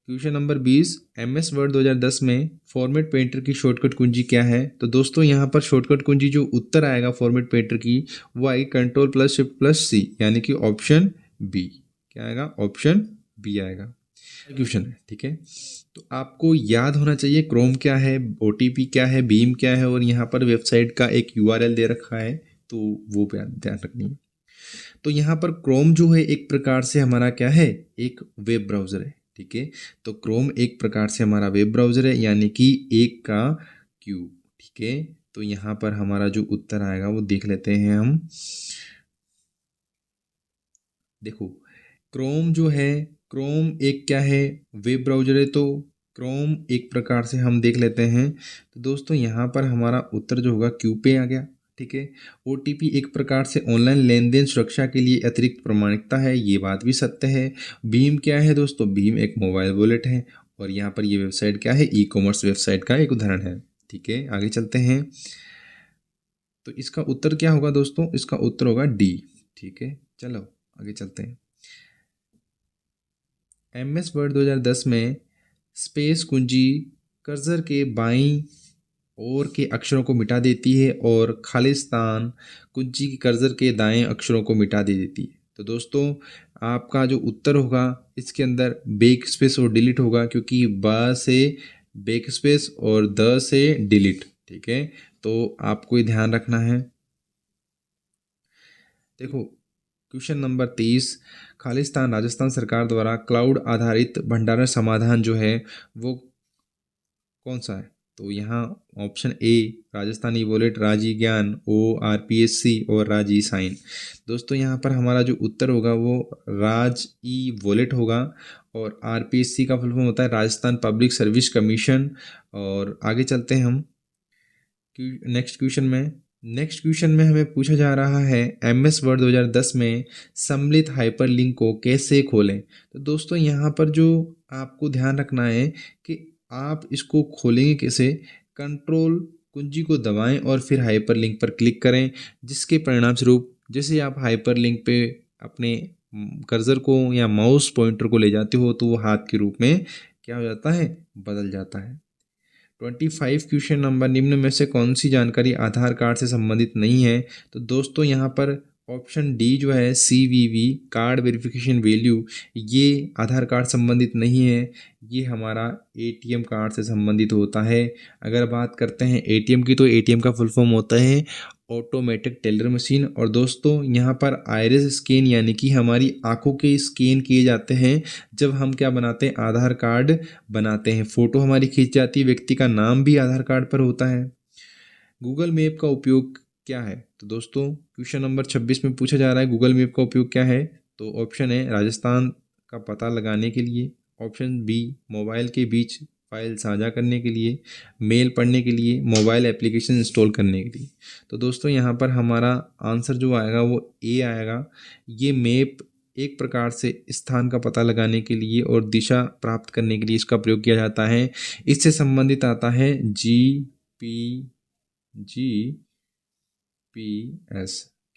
क्वेश्चन नंबर 20, MS वर्ड 2010 में फॉर्मेट पेंटर की शॉर्टकट कुंजी क्या है? तो दोस्तों यहाँ पर शॉर्टकट कुंजी जो उत्तर आएगा फॉर्मेट पेंटर की वो आएगी Ctrl+Shift+C, यानी कि ऑप्शन बी। क्या आएगा? ऑप्शन बी आएगा। क्वेश्चन है, ठीक है। तो आपको याद होना चाहिए क्रोम क्या है, OTP क्या है, बीम क्या है, और यहाँ पर वेबसाइट का एक URL दे रखा है, तो वो ध्यान रखनी है। तो यहाँ पर क्रोम जो है एक प्रकार से हमारा क्या है? एक वेब ब्राउज़र है, ठीक है। तो क्रोम एक प्रकार से हमारा वेब ब्राउज़र है, यानी कि 1 का क्यूब, ठीक है। तो यहाँ पर हमारा जो उत्तर आएगा वो देख लेते हैं हम। देखो क्रोम जो है, क्रोम एक क्या है? वेब ब्राउज़र है। तो क्रोम एक प्रकार से हम देख लेते हैं। तो दोस्तों यहाँ पर हमारा उत्तर जो होगा क्यू पे आ गया, ठीक है। OTP एक प्रकार से ऑनलाइन लेन देन सुरक्षा के लिए अतिरिक्त प्रामाणिकता है, ये बात भी सत्य है। भीम क्या है दोस्तों? भीम एक मोबाइल वॉलेट है। और यहाँ पर ये वेबसाइट क्या है? ई-कॉमर्स वेबसाइट का एक उदाहरण है, ठीक है। आगे चलते हैं। तो इसका उत्तर क्या होगा दोस्तों? इसका उत्तर होगा डी, ठीक है। चलो आगे चलते हैं। MS वर्ड 2010 में स्पेस कुंजी कर्सर के बाईं ओर के अक्षरों को मिटा देती है और खालिस्तान कुंजी की कर्सर के दाएं अक्षरों को मिटा दे देती है। तो दोस्तों आपका जो उत्तर होगा इसके अंदर बैक स्पेस और डिलीट होगा, क्योंकि ब से बैक स्पेस और द से डिलीट, ठीक है। तो आपको ये ध्यान रखना है। देखो क्वेश्चन नंबर 30, खालिस्तान राजस्थान सरकार द्वारा क्लाउड आधारित भंडारण समाधान जो है वो कौन सा है? तो यहाँ ऑप्शन ए राजस्थानी वॉलेट, राजी ज्ञान, ORPSC और राजी साइन। दोस्तों यहाँ पर हमारा जो उत्तर होगा वो राज ई वॉलेट होगा। और RPSC का फुल फॉर्म होता है राजस्थान पब्लिक सर्विस कमीशन। और आगे चलते हैं हम नेक्स्ट क्वेश्चन में हमें पूछा जा रहा है MS वर्ड 2010 में सम्मिलित हाइपरलिंक को कैसे खोलें। तो दोस्तों यहाँ पर जो आपको ध्यान रखना है कि आप इसको खोलेंगे कैसे? कंट्रोल कुंजी को दबाएं और फिर हाइपरलिंक पर क्लिक करें, जिसके परिणाम स्वरूप जैसे आप हाइपरलिंक पे अपने कर्सर को या माउस पॉइंटर को ले जाते हो तो वो हाथ के रूप में क्या हो जाता है, बदल जाता है। 25 क्वेश्चन नंबर, निम्न में से कौन सी जानकारी आधार कार्ड से संबंधित नहीं है? तो दोस्तों यहाँ पर ऑप्शन डी जो है CVV कार्ड वेरिफिकेशन वैल्यू, ये आधार कार्ड संबंधित नहीं है, ये हमारा ATM कार्ड से संबंधित होता है। अगर बात करते हैं ATM की, तो ATM का फुल फॉर्म होता है ऑटोमेटिक टेलर मशीन। और दोस्तों यहाँ पर आइरिस स्कैन यानी कि हमारी आंखों के स्कैन किए जाते हैं जब हम क्या बनाते हैं, आधार कार्ड बनाते हैं। फ़ोटो हमारी खींच जाती है, व्यक्ति का नाम भी आधार कार्ड पर होता है। गूगल मैप का उपयोग क्या है? तो दोस्तों क्वेश्चन नंबर 26 में पूछा जा रहा है गूगल मैप का उपयोग क्या है? तो ऑप्शन है राजस्थान का पता लगाने के लिए, ऑप्शन बी मोबाइल के बीच फाइल साझा करने के लिए, मेल पढ़ने के लिए, मोबाइल एप्लीकेशन इंस्टॉल करने के लिए। तो दोस्तों यहाँ पर हमारा आंसर जो आएगा वो ए आएगा। ये मैप एक प्रकार से स्थान का पता लगाने के लिए और दिशा प्राप्त करने के लिए इसका प्रयोग किया जाता है। इससे संबंधित आता है GPS।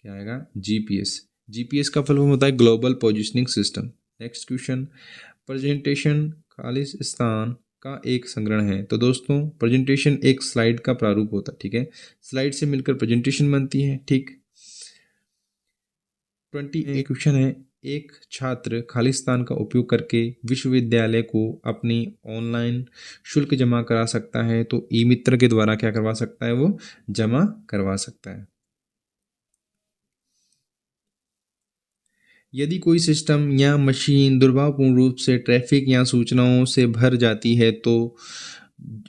क्या आएगा, GPS का फुल फॉर्म होता है global positioning system. Next question, presentation Khalistan का एक संग्रहण है। तो दोस्तों प्रेजेंटेशन एक स्लाइड का प्रारूप होता है, ठीक है, स्लाइड से मिलकर प्रेजेंटेशन बनती है, ठीक। 28 क्वेश्चन है, एक छात्र खालिस्तान का उपयोग करके विश्वविद्यालय को अपनी ऑनलाइन शुल्क जमा करा सकता है। तो ई मित्र के द्वारा क्या करवा सकता है, वो जमा करवा सकता है। यदि कोई सिस्टम या मशीन दुर्भावपूर्ण रूप से ट्रैफिक या सूचनाओं से भर जाती है तो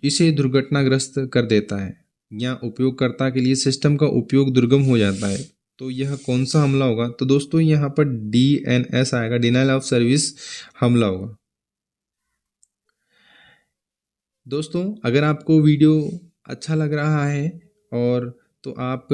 इसे दुर्घटनाग्रस्त कर देता है या उपयोगकर्ता के लिए सिस्टम का उपयोग दुर्गम हो जाता है, तो यह कौन सा हमला होगा? तो दोस्तों यहाँ पर DNS आएगा, डिनाइल ऑफ सर्विस हमला होगा। दोस्तों अगर आपको वीडियो अच्छा लग रहा है और तो आप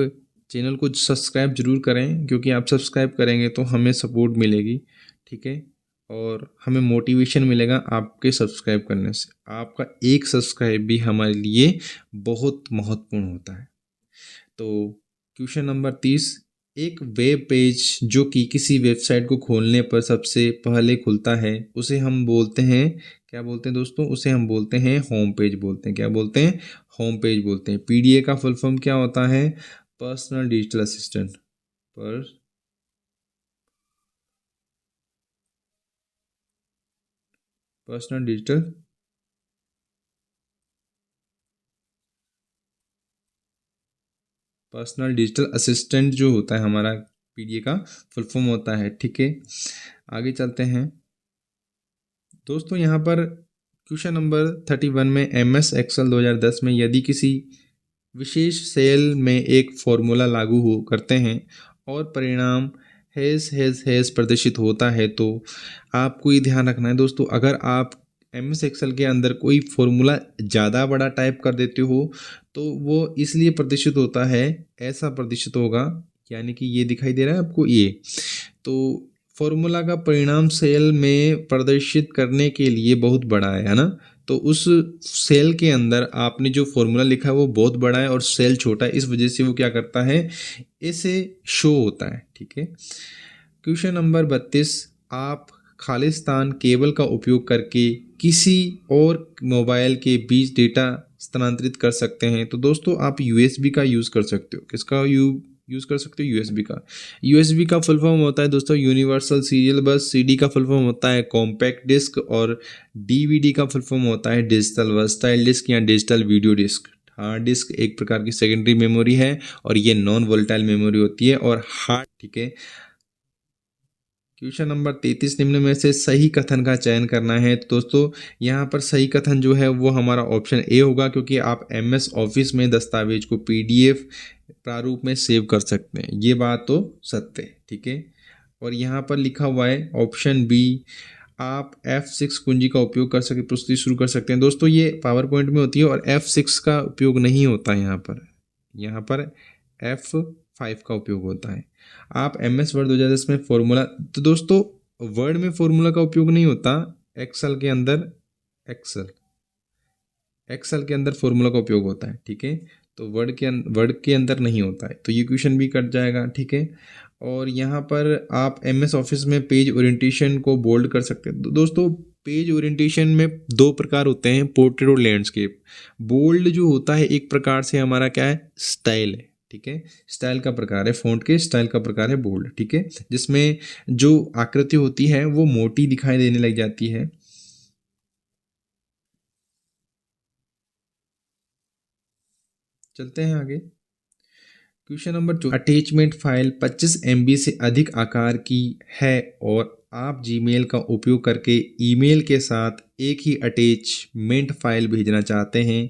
चैनल को सब्सक्राइब जरूर करें, क्योंकि आप सब्सक्राइब करेंगे तो हमें सपोर्ट मिलेगी, ठीक है, और हमें मोटिवेशन मिलेगा आपके सब्सक्राइब करने से। आपका एक सब्सक्राइब भी हमारे लिए बहुत महत्वपूर्ण होता है। तो क्वेश्चन नंबर 30, एक वेब पेज जो कि किसी वेबसाइट को खोलने पर सबसे पहले खुलता है उसे हम बोलते हैं, क्या बोलते हैं दोस्तों? उसे हम बोलते हैं होम पेज बोलते हैं। क्या बोलते हैं? होम पेज बोलते हैं। PDA का फुल फॉर्म क्या होता है? Personal digital assistant. Personal digital assistant जो होता है हमारा PDA का फुल फॉर्म होता है, ठीक है। आगे चलते हैं दोस्तों, यहाँ पर क्वेश्चन नंबर 31 में MS एक्सेल 2010 में यदि किसी विशेष सेल में एक फॉर्मूला लागू हो करते हैं और परिणाम हैज़ प्रदर्शित होता है, तो आपको ये ध्यान रखना है दोस्तों, अगर आप MS एक्सेल के अंदर कोई फॉर्मूला ज़्यादा बड़ा टाइप कर देते हो तो वो इसलिए प्रदर्शित होता है, ऐसा प्रदर्शित होगा, यानी कि ये दिखाई दे रहा है आपको, ये तो फॉर्मूला का परिणाम सेल में प्रदर्शित करने के लिए बहुत बड़ा है ना, तो उस सेल के अंदर आपने जो फॉर्मूला लिखा है वो बहुत बड़ा है और सेल छोटा है, इस वजह से वो क्या करता है, ऐसे शो होता है, ठीक है। क्वेश्चन नंबर 32, आप खालिस्तान केबल का उपयोग करके किसी और मोबाइल के बीच डेटा स्थानांतरित कर सकते हैं। तो दोस्तों आप USB का यूज़ कर सकते हो। किसका यूज़ कर सकते हो? USB का फुल फॉर्म होता है दोस्तों यूनिवर्सल सीरियल बस। CD का फुल फॉर्म होता है कॉम्पैक्ट डिस्क और DVD का फुल फॉर्म होता है डिजिटल वर्सटाइल डिस्क या digital video disc. Hard disk एक प्रकार की सेकेंडरी मेमोरी है और ये नॉन वोलेटाइल मेमोरी होती है और हार्ड, ठीक है। क्वेश्चन नंबर 33, निम्न में से सही कथन का चयन करना है। तो दोस्तों यहाँ पर सही कथन जो है वो हमारा ऑप्शन ए होगा, क्योंकि आप MS ऑफिस में दस्तावेज को PDF प्रारूप में सेव कर सकते हैं, ये बात तो सत्य है, ठीक है। और यहाँ पर लिखा हुआ है ऑप्शन बी, आप F6 कुंजी का उपयोग कर सकते, प्रस्तुति शुरू कर सकते हैं। दोस्तों ये पावर पॉइंट में होती है और F6 का उपयोग नहीं होता है, यहाँ पर F5 का उपयोग होता है। आप MS वर्ड 2010 में फॉर्मूला, तो दोस्तों वर्ड में फॉर्मूला का उपयोग नहीं होता, एक्सेल के अंदर फॉर्मूला का उपयोग होता है, ठीक है। तो वर्ड के अंदर नहीं होता है, तो ये क्वेश्चन भी कट जाएगा, ठीक है। और यहाँ पर आप MS ऑफिस में पेज ओरिएंटेशन को बोल्ड कर सकते हैं। तो दोस्तों पेज ओरिएंटेशन में दो प्रकार होते हैं, पोर्ट्रेट और लैंडस्केप। बोल्ड जो होता है एक प्रकार से हमारा क्या है, स्टाइल है, ठीक है, स्टाइल का प्रकार है, फ़ॉन्ट के स्टाइल का प्रकार है बोल्ड, ठीक है, जिसमें जो आकृति होती है वो मोटी दिखाई देने लग जाती है। चलते हैं आगे। Question number 2, attachment file 25 MB से अधिक आकार की है और आप जीमेल का उपयोग करके ईमेल के साथ एक ही अटैचमेंट फाइल भेजना चाहते हैं,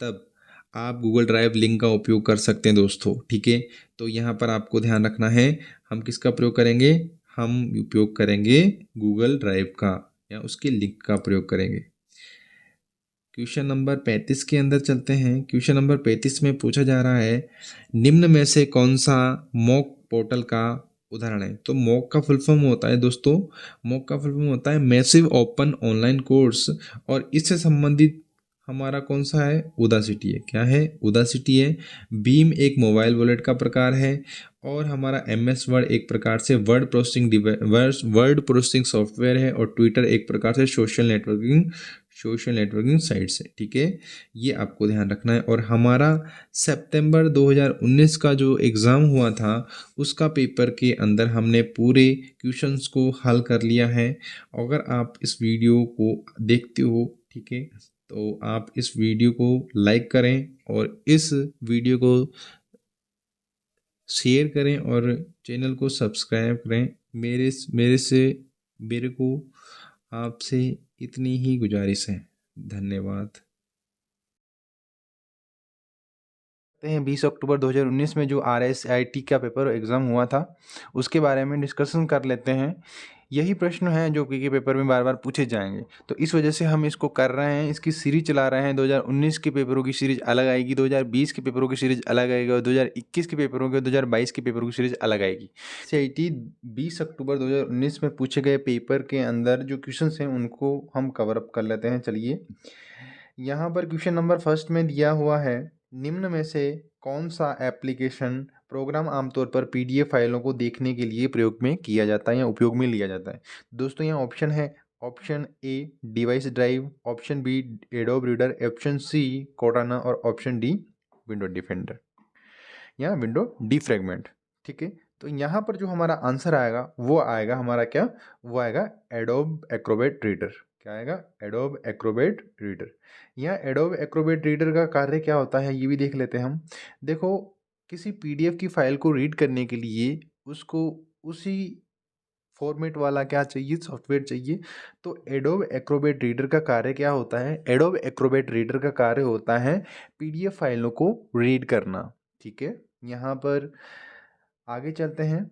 तब आप गूगल ड्राइव लिंक का उपयोग कर सकते हैं दोस्तों, ठीक है। तो यहाँ पर आपको ध्यान रखना है, हम किसका प्रयोग करेंगे, हम उपयोग करेंगे गूगल ड्राइव का या उसके लिंक का प्रयोग करेंगे। क्वेश्चन नंबर 35 के अंदर चलते हैं। क्वेश्चन नंबर 35 में पूछा जा रहा है, निम्न में से कौन सा मॉक पोर्टल का उदाहरण है। तो मॉक का फुल फॉर्म होता है दोस्तों, मॉक का फुल फॉर्म होता है मैसिव ओपन ऑनलाइन कोर्स, और इससे संबंधित हमारा कौन सा है, उदासिटी है। क्या है, उदासिटी है। बीम एक मोबाइल वॉलेट का प्रकार है, और हमारा MS वर्ड एक प्रकार से वर्ड प्रोसेसिंग सॉफ्टवेयर है, और ट्विटर एक प्रकार से सोशल नेटवर्किंग साइट्स है, ठीक है। ये आपको ध्यान रखना है। और हमारा सितंबर 2019 का जो एग्ज़ाम हुआ था उसका पेपर के अंदर हमने पूरे क्वेश्चंस को हल कर लिया है। अगर आप इस वीडियो को देखते हो, ठीक है, तो आप इस वीडियो को लाइक करें और इस वीडियो को शेयर करें और चैनल को सब्सक्राइब करें। मेरे को आपसे इतनी ही गुजारिश है। धन्यवाद। 20 अक्टूबर 2019 में जो RSIT का पेपर एग्ज़ाम हुआ था उसके बारे में डिस्कशन कर लेते हैं। यही प्रश्न हैं जो के पेपर में बार बार पूछे जाएंगे, तो इस वजह से हम इसको कर रहे हैं, इसकी सीरीज चला रहे हैं। 2019 के पेपरों की सीरीज अलग आएगी, 2020 के पेपरों की सीरीज अलग आएगी, और 2021 के पेपरों के 2022 के पेपरों की सीरीज अलग आएगी। RSIT 20 अक्टूबर 2019 में पूछे गए पेपर के अंदर जो क्वेश्चन हैं उनको हम कवर अप कर लेते हैं। चलिए, यहाँ पर क्वेश्चन नंबर फर्स्ट में दिया हुआ है, निम्न में से कौन सा एप्लीकेशन प्रोग्राम आमतौर पर PDF फाइलों को देखने के लिए प्रयोग में किया जाता है या उपयोग में लिया जाता है। दोस्तों यहाँ ऑप्शन है, option A device drive, option B Adobe reader, option C Cortana, और ऑप्शन डी विंडो डिफेंडर या विंडो डिफ्रैगमेंट, ठीक है। तो यहाँ पर जो हमारा आंसर आएगा वो आएगा हमारा क्या, वो आएगा एडोब एक्रोबैट रीडर। क्या आएगा, एडोब एक्रोबैट रीडर। यहाँ एडोब एक्रोबैट रीडर का कार्य क्या होता है ये भी देख लेते हैं हम। देखो, किसी PDF की फाइल को रीड करने के लिए उसको उसी फॉर्मेट वाला क्या चाहिए, सॉफ्टवेयर चाहिए। तो एडोब एक्रोबैट रीडर का कार्य क्या होता है, एडोब एक्रोबैट रीडर का कार्य होता है PDF फाइलों को रीड करना, ठीक है। यहाँ पर आगे चलते हैं,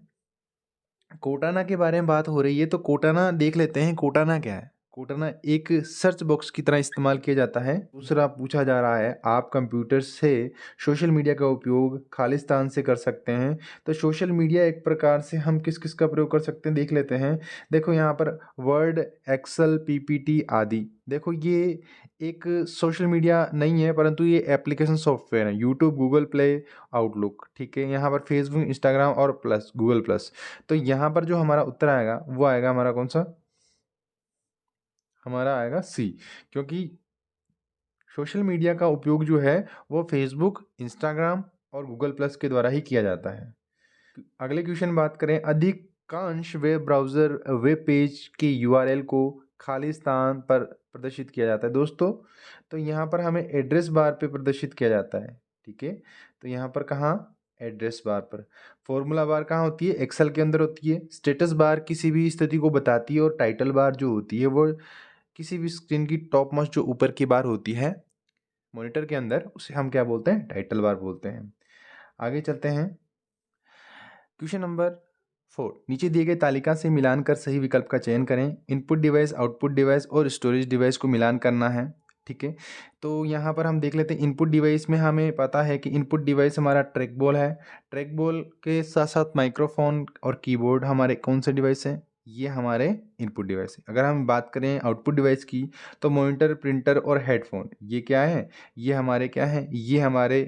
कोटाना के बारे में बात हो रही है, तो कोटाना देख लेते हैं। कोटाना क्या है, कोटाना एक सर्च बॉक्स की तरह इस्तेमाल किया जाता है। दूसरा पूछा जा रहा है, आप कंप्यूटर से सोशल मीडिया का उपयोग खालिस्तान से कर सकते हैं। तो सोशल मीडिया एक प्रकार से हम किस किस का प्रयोग कर सकते हैं देख लेते हैं। देखो यहाँ पर वर्ड, एक्सेल, PPT आदि। देखो ये एक सोशल मीडिया नहीं है, परंतु ये एप्लीकेशन सॉफ्टवेयर है। यूट्यूब, गूगल प्ले, आउटलुक, ठीक है। यहाँ पर फेसबुक, इंस्टाग्राम और प्लस गूगल प्लस। तो यहाँ पर जो हमारा उत्तर आएगा वो आएगा हमारा कौन सा, हमारा आएगा सी, क्योंकि सोशल मीडिया का उपयोग जो है वो फेसबुक, इंस्टाग्राम और गूगल प्लस के द्वारा ही किया जाता है। अगले क्वेश्चन बात करें, अधिकांश वेब ब्राउज़र वेब पेज के URL को खाली स्थान पर प्रदर्शित किया जाता है दोस्तों। तो यहाँ पर हमें एड्रेस बार पे प्रदर्शित किया जाता है, ठीक है। तो यहाँ पर कहाँ, एड्रेस बार पर। फॉर्मूला बार कहाँ होती है, एक्सेल के अंदर होती है। स्टेटस बार किसी भी स्थिति को बताती है, और टाइटल बार जो होती है वो किसी भी स्क्रीन की टॉप मोस्ट जो ऊपर की बार होती है मॉनिटर के अंदर, उसे हम क्या बोलते हैं, टाइटल बार बोलते हैं। आगे चलते हैं, क्वेश्चन नंबर 4, नीचे दिए गए तालिका से मिलान कर सही विकल्प का चयन करें। इनपुट डिवाइस, आउटपुट डिवाइस और स्टोरेज डिवाइस को मिलान करना है, ठीक है। तो यहाँ पर हम देख लेते हैं, इनपुट डिवाइस में हमें पता है कि इनपुट डिवाइस हमारा ट्रैक बॉल है। ट्रैक बॉल के साथ साथ माइक्रोफोन और कीबोर्ड हमारे कौन से डिवाइस हैं, ये हमारे इनपुट डिवाइस है। अगर हम बात करें आउटपुट डिवाइस की, तो मॉनिटर, प्रिंटर और हेडफोन, ये क्या है, ये हमारे क्या है, ये हमारे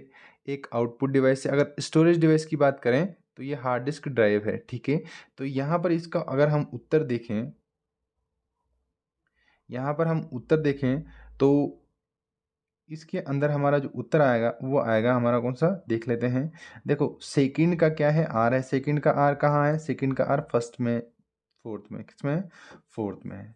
एक आउटपुट डिवाइस है। अगर स्टोरेज डिवाइस की बात करें तो ये हार्ड डिस्क ड्राइव है, ठीक है। तो यहाँ पर इसका अगर हम उत्तर देखें, यहाँ पर हम उत्तर देखें तो इसके अंदर हमारा जो उत्तर आएगा वो आएगा हमारा कौन सा, देख लेते हैं। देखो सेकंड का क्या है, आर है। सेकंड का आर कहाँ है, सेकंड का आर फर्स्ट में, फोर्थ में, किसमें, फोर्थ में है।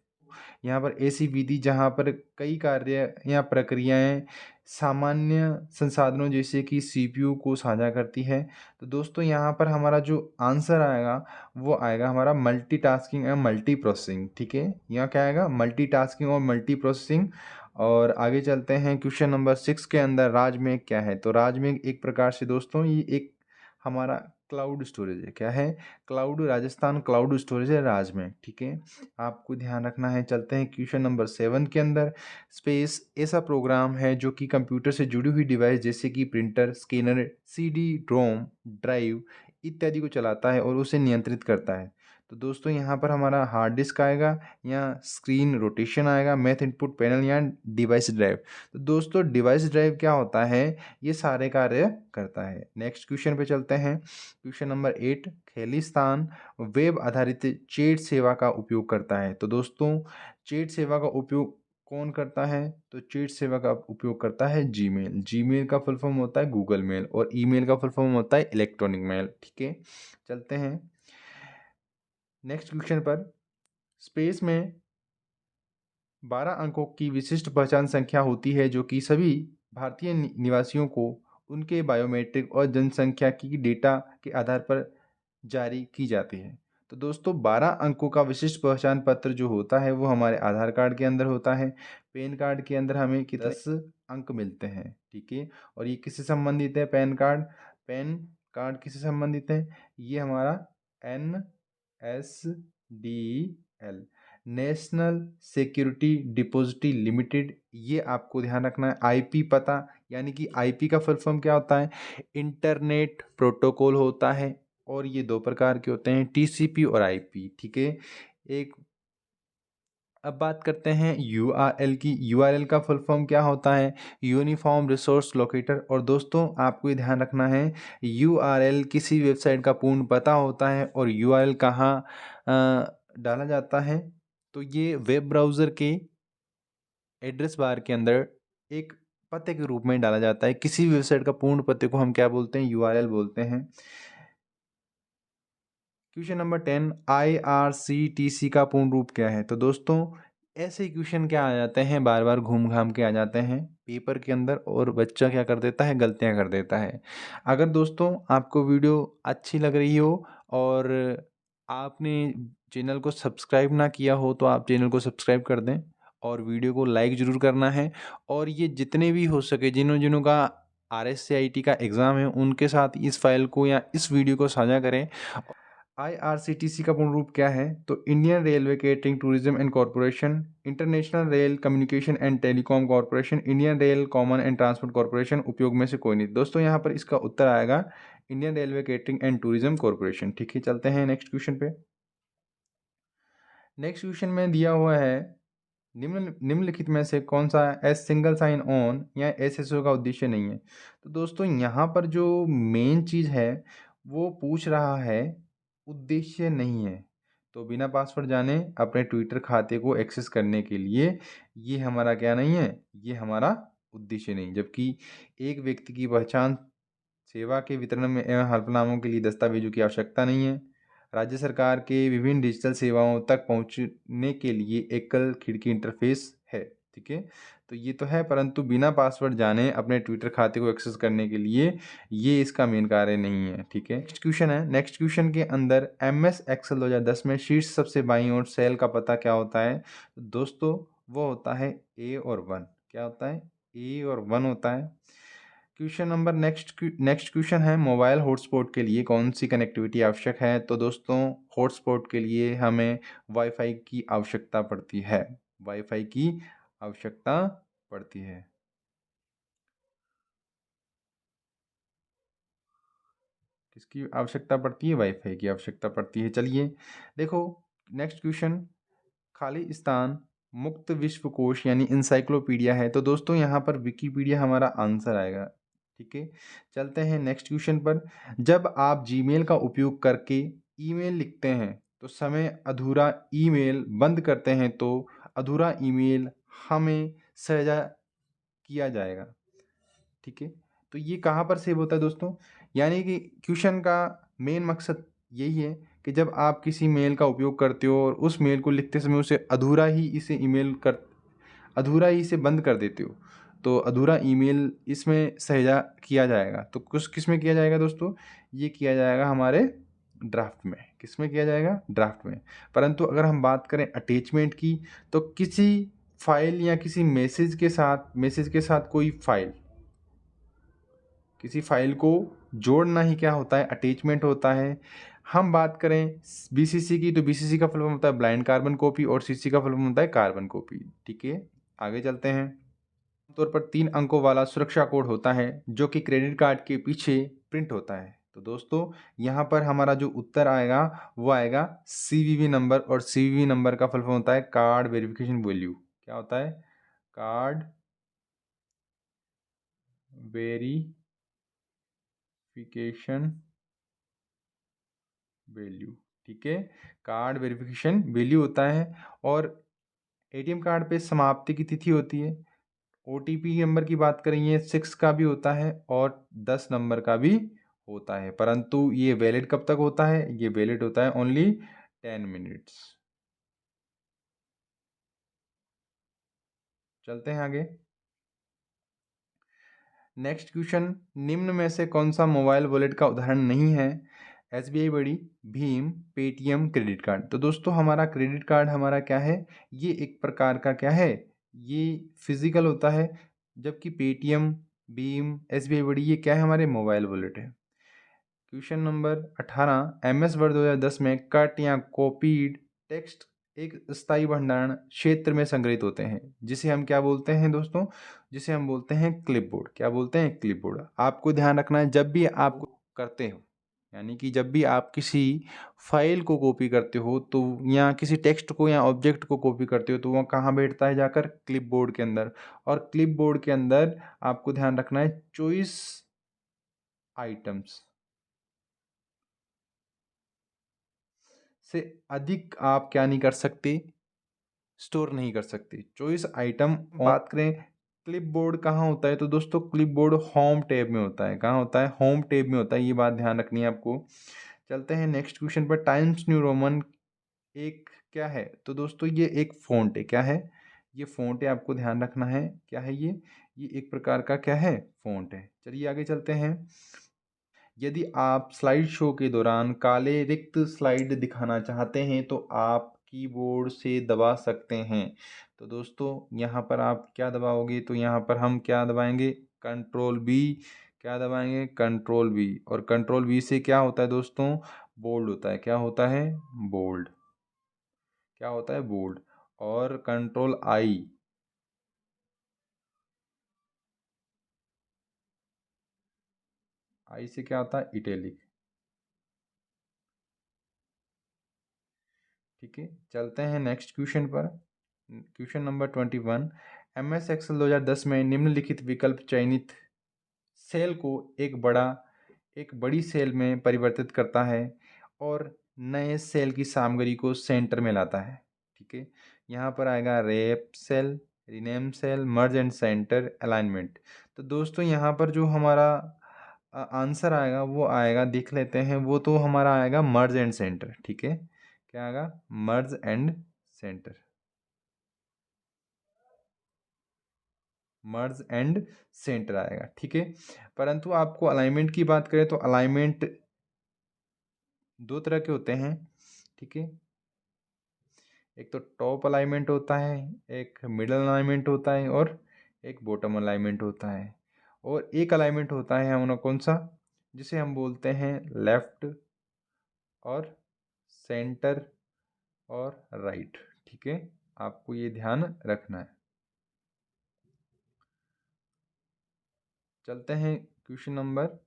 यहाँ पर ऐसी विधि जहाँ पर कई कार्य या प्रक्रियाएं सामान्य संसाधनों जैसे कि सीपीयू को साझा करती है। तो दोस्तों यहाँ पर हमारा जो आंसर आएगा वो आएगा हमारा मल्टीटास्किंग एंड मल्टी प्रोसेसिंग। ठीक है, यहाँ क्या आएगा, मल्टीटास्किंग और मल्टी प्रोसेसिंग। और आगे चलते हैं क्वेश्चन नंबर 6 के अंदर राजमेघ क्या है। तो राजमेघ एक प्रकार से दोस्तों ये एक हमारा क्लाउड स्टोरेज है। क्या है, क्लाउड, राजस्थान क्लाउड स्टोरेज है राजमेघ। ठीक है, आपको ध्यान रखना है। चलते हैं क्वेश्चन नंबर 7 के अंदर। स्पेस ऐसा प्रोग्राम है जो कि कंप्यूटर से जुड़ी हुई डिवाइस जैसे कि printer, scanner, CD ROM, drive इत्यादि को चलाता है और उसे नियंत्रित करता है। तो दोस्तों यहाँ पर हमारा हार्ड डिस्क आएगा या स्क्रीन रोटेशन आएगा, मैथ इनपुट पैनल या डिवाइस ड्राइव। तो दोस्तों डिवाइस ड्राइव क्या होता है, ये सारे कार्य करता है। नेक्स्ट क्वेश्चन पे चलते हैं। क्वेश्चन नंबर 8, खालिस्तान वेब आधारित चैट सेवा का उपयोग करता है। तो दोस्तों चैट सेवा का उपयोग कौन करता है, तो चैट सेवा का उपयोग करता है जीमेल। जीमेल का फुल फॉर्म होता है गूगल मेल और ईमेल का फुल फॉर्म होता है इलेक्ट्रॉनिक मेल। ठीक है, चलते हैं नेक्स्ट क्वेश्चन पर। स्पेस में 12 अंकों की विशिष्ट पहचान संख्या होती है जो कि सभी भारतीय निवासियों को उनके बायोमेट्रिक और जनसंख्या की डेटा के आधार पर जारी की जाती है। तो दोस्तों 12 अंकों का विशिष्ट पहचान पत्र जो होता है वो हमारे आधार कार्ड के अंदर होता है। पैन कार्ड के अंदर हमें कितने 10 अंक मिलते हैं। ठीक है, और ये किससे संबंधित है, पैन कार्ड, पैन कार्ड किससे संबंधित है, ये हमारा NSDL, national security depository limited, ये आपको ध्यान रखना है। आईपी पता, यानी कि आईपी का फुल फॉर्म क्या होता है, इंटरनेट प्रोटोकॉल होता है। और ये दो प्रकार के होते हैं, टीसीपी और आईपी। ठीक है, एक अब बात करते हैं यूआरएल की। यूआरएल का फुल फॉर्म क्या होता है, यूनिफॉर्म रिसोर्स लोकेटर। और दोस्तों आपको ये ध्यान रखना है, यूआरएल किसी वेबसाइट का पूर्ण पता होता है और यूआरएल कहाँ डाला जाता है, तो ये वेब ब्राउज़र के एड्रेस बार के अंदर एक पते के रूप में डाला जाता है। किसी भी वेबसाइट का पूर्ण पते को हम क्या बोलते हैं, यूआरएल बोलते हैं। क्वेश्चन नंबर 10, IRCTC का पूर्ण रूप क्या है। तो दोस्तों ऐसे क्वेश्चन क्या आ जाते हैं, बार बार घूम घाम के आ जाते हैं पेपर के अंदर और बच्चा क्या कर देता है, गलतियां कर देता है। अगर दोस्तों आपको वीडियो अच्छी लग रही हो और आपने चैनल को सब्सक्राइब ना किया हो तो आप चैनल को सब्सक्राइब कर दें और वीडियो को लाइक ज़रूर करना है। और ये जितने भी हो सके जिन्हों जिन्हों का RSCIT का एग्ज़ाम है उनके साथ इस फाइल को या इस वीडियो को साझा करें। IRCTC का पूर्ण रूप क्या है, तो Indian railway catering tourism and corporation, international rail communication and telecom corporation, Indian rail common and transport corporation, उपयोग में से कोई नहीं। दोस्तों यहाँ पर इसका उत्तर आएगा Indian railway catering and tourism corporation. ठीक है, चलते हैं नेक्स्ट क्वेश्चन पे। नेक्स्ट क्वेश्चन में दिया हुआ है, निम्नलिखित में से कौन सा एस सिंगल साइन ऑन या SSO का उद्देश्य नहीं है। तो दोस्तों यहाँ पर जो मेन चीज़ है वो पूछ रहा है उद्देश्य नहीं है। तो बिना पासवर्ड जाने अपने ट्विटर खाते को एक्सेस करने के लिए ये हमारा क्या नहीं है, ये हमारा उद्देश्य नहीं। जबकि एक व्यक्ति की पहचान सेवा के वितरण में एवं हल्फनामों के लिए दस्तावेजों की आवश्यकता नहीं है। राज्य सरकार के विभिन्न डिजिटल सेवाओं तक पहुंचने के लिए एकल खिड़की इंटरफेस है। ठीक है, तो ये तो है, परंतु बिना पासवर्ड जाने अपने ट्विटर खाते को एक्सेस करने के लिए ये इसका मेन कार्य नहीं है। ठीक है, नेक्स्ट क्वेश्चन है। नेक्स्ट क्वेश्चन के अंदर MS एक्सेल 2010 में शीर्ष सबसे बाईं ओर सेल का पता क्या होता है। तो दोस्तों वो होता है A और 1। क्या होता है, A और 1 होता है। क्वेश्चन नंबर नेक्स्ट क्वेश्चन है, मोबाइल हॉटस्पॉट के लिए कौन सी कनेक्टिविटी आवश्यक है। तो दोस्तों हॉटस्पॉट के लिए हमें वाईफाई की आवश्यकता पड़ती है, वाईफाई की आवश्यकता पड़ती है। किसकी आवश्यकता पड़ती है, वाईफाई की आवश्यकता पड़ती है। चलिए देखो नेक्स्ट क्वेश्चन, खालिस्तान मुक्त विश्वकोश यानी इंसाइक्लोपीडिया है। तो दोस्तों यहाँ पर विकिपीडिया हमारा आंसर आएगा। ठीक है, चलते हैं नेक्स्ट क्वेश्चन पर। जब आप जीमेल का उपयोग करके ईमेल लिखते हैं तो समय अधूरा ईमेल बंद करते हैं तो अधूरा ईमेल हमें साझा किया जाएगा। ठीक है, तो ये कहाँ पर सेव होता है दोस्तों? यानी कि क्वेश्चन का मेन मकसद यही है कि जब आप किसी मेल का उपयोग करते हो और उस मेल को लिखते समय उसे अधूरा ही इसे बंद कर देते हो, तो अधूरा ईमेल इसमें सहेजा किया जाएगा। तो किस में किया जाएगा दोस्तों? ये किया जाएगा हमारे ड्राफ्ट में। किस में किया जाएगा? ड्राफ्ट में। परंतु अगर हम बात करें अटैचमेंट की, तो किसी फाइल या किसी मैसेज के साथ किसी फाइल को जोड़ना ही क्या होता है? अटैचमेंट होता है। हम बात करें बीसीसी की, तो बीसीसी का फुल फॉर्म होता है ब्लाइंड कार्बन कॉपी और सीसी का फुल फॉर्म होता है कार्बन कॉपी। ठीक है, आगे चलते हैं। आमतौर पर 3 अंकों वाला सुरक्षा कोड होता है जो कि क्रेडिट कार्ड के पीछे प्रिंट होता है। तो दोस्तों यहाँ पर हमारा जो उत्तर आएगा वो आएगा सीवीवी नंबर, और सीवीवी नंबर का फुल फॉर्म होता है कार्ड वेरिफिकेशन वैल्यू। क्या होता है? Card verification value. ठीक है, कार्ड वेरिफिकेशन वैल्यू होता है। और एटीएम कार्ड पे समाप्ति की तिथि होती है। ओटीपी नंबर की बात करें, ये 6 का भी होता है और 10 नंबर का भी होता है, परंतु ये वैलिड कब तक होता है? ये वैलिड होता है ओनली 10 मिनट्स। चलते हैं आगे। नेक्स्ट क्वेश्चन, निम्न में से कौन सा मोबाइल वॉलेट का उदाहरण नहीं है? एसबीआई बड़ी, भीम, पेटीएम, क्रेडिट कार्ड। तो दोस्तों हमारा क्रेडिट कार्ड हमारा क्या है? ये एक प्रकार का क्या है? ये फिजिकल होता है, जबकि पेटीएम, भीम, एसबीआई बड़ी ये क्या है? हमारे मोबाइल वॉलेट है। क्वेश्चन नंबर 18, एमएस वर्ड 2010 में कट या कॉपीड टेक्स्ट एक स्थायी भंडारण क्षेत्र में संग्रहित होते हैं, जिसे हम क्या बोलते हैं दोस्तों? जिसे हम बोलते हैं क्लिपबोर्ड। क्या बोलते हैं? क्लिपबोर्ड। आपको ध्यान रखना है, जब भी आप करते हो, यानी कि जब भी आप किसी फाइल को कॉपी करते हो तो, या किसी टेक्स्ट को या ऑब्जेक्ट को कॉपी करते हो, तो वह कहाँ बैठता है? जाकर क्लिपबोर्ड के अंदर। और क्लिपबोर्ड के अंदर आपको ध्यान रखना है, चॉइस आइटम्स से अधिक आप क्या नहीं कर सकते? स्टोर नहीं कर सकते। चॉइस आइटम बात करें, क्लिपबोर्ड कहाँ होता है? तो दोस्तों क्लिपबोर्ड होम टैब में होता है। कहाँ होता है? होम टैब में होता है। ये बात ध्यान रखनी है आपको। चलते हैं नेक्स्ट क्वेश्चन पर। टाइम्स न्यू रोमन एक क्या है? तो दोस्तों ये एक फ़ॉन्ट है। क्या है? ये फ़ॉन्ट है, आपको ध्यान रखना है। क्या है ये? ये एक प्रकार का क्या है? फ़ॉन्ट है। चलिए आगे चलते हैं। यदि आप स्लाइड शो के दौरान काले रिक्त स्लाइड दिखाना चाहते हैं तो आप कीबोर्ड से दबा सकते हैं। तो दोस्तों यहाँ पर आप क्या दबाओगे? तो यहाँ पर हम क्या दबाएंगे? Control B. क्या दबाएंगे? Control B. और कंट्रोल बी से क्या होता है दोस्तों? बोल्ड होता है। क्या होता है? बोल्ड। क्या होता है? बोल्ड। और कंट्रोल आई, आई से क्या होता है? इटैलिक। ठीक है, चलते हैं नेक्स्ट क्वेश्चन पर। क्वेश्चन नंबर 21, एमएस एक्सेल 2010 में निम्नलिखित विकल्प चयनित सेल को एक बड़ी सेल में परिवर्तित करता है और नए सेल की सामग्री को सेंटर में लाता है। ठीक है, यहाँ पर आएगा wrap cell, rename cell, merge and centre, alignment. तो दोस्तों यहाँ पर जो हमारा आंसर आएगा वो आएगा, देख लेते हैं। वो तो हमारा आएगा मर्ज एंड सेंटर। ठीक है, क्या आएगा? मर्ज and centre. Merge and centre आएगा। ठीक है, परंतु आपको अलाइनमेंट की बात करें तो अलाइनमेंट दो तरह के होते हैं। ठीक है, एक तो टॉप अलाइनमेंट होता है, एक मिडल अलाइनमेंट होता है, और एक बॉटम अलाइनमेंट होता है। और एक अलाइनमेंट होता है हम कौन सा? जिसे हम बोलते हैं लेफ्ट और सेंटर और राइट। ठीक है, आपको ये ध्यान रखना है। चलते हैं क्वेश्चन नंबर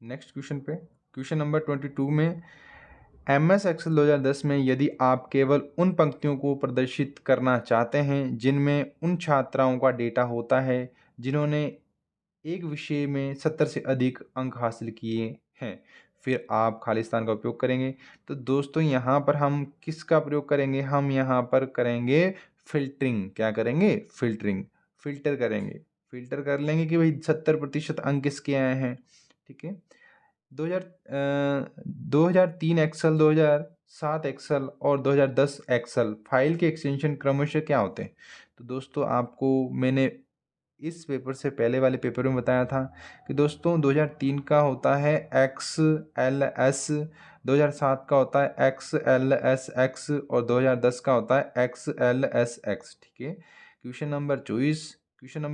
नेक्स्ट क्वेश्चन पे। क्वेश्चन नंबर 22 में, एमएस एक्सेल 2010 में यदि आप केवल उन पंक्तियों को प्रदर्शित करना चाहते हैं जिनमें उन छात्राओं का डेटा होता है जिन्होंने एक विषय में 70 से अधिक अंक हासिल किए हैं, फिर आप खालिस्तान का उपयोग करेंगे। तो दोस्तों यहाँ पर हम किसका प्रयोग करेंगे? हम यहाँ पर करेंगे फ़िल्टरिंग। क्या करेंगे? फ़िल्टरिंग। फ़िल्टर करेंगे। फ़िल्टर कर लेंगे कि भाई 70% अंक किसके आए हैं, ठीक है। 2003 एक्सेल, 2007 एक्सेल और 2010 एक्सेल फाइल के एक्सटेंशन क्रमशः क्या होते हैं? तो दोस्तों आपको मैंने इस पेपर से पहले वाले पेपर में बताया था कि दोस्तों 2003 का होता है XLS, 2007 का होता है XLSX और 2010 का होता है XLSX, ठीक है। क्वेश्चन नंबर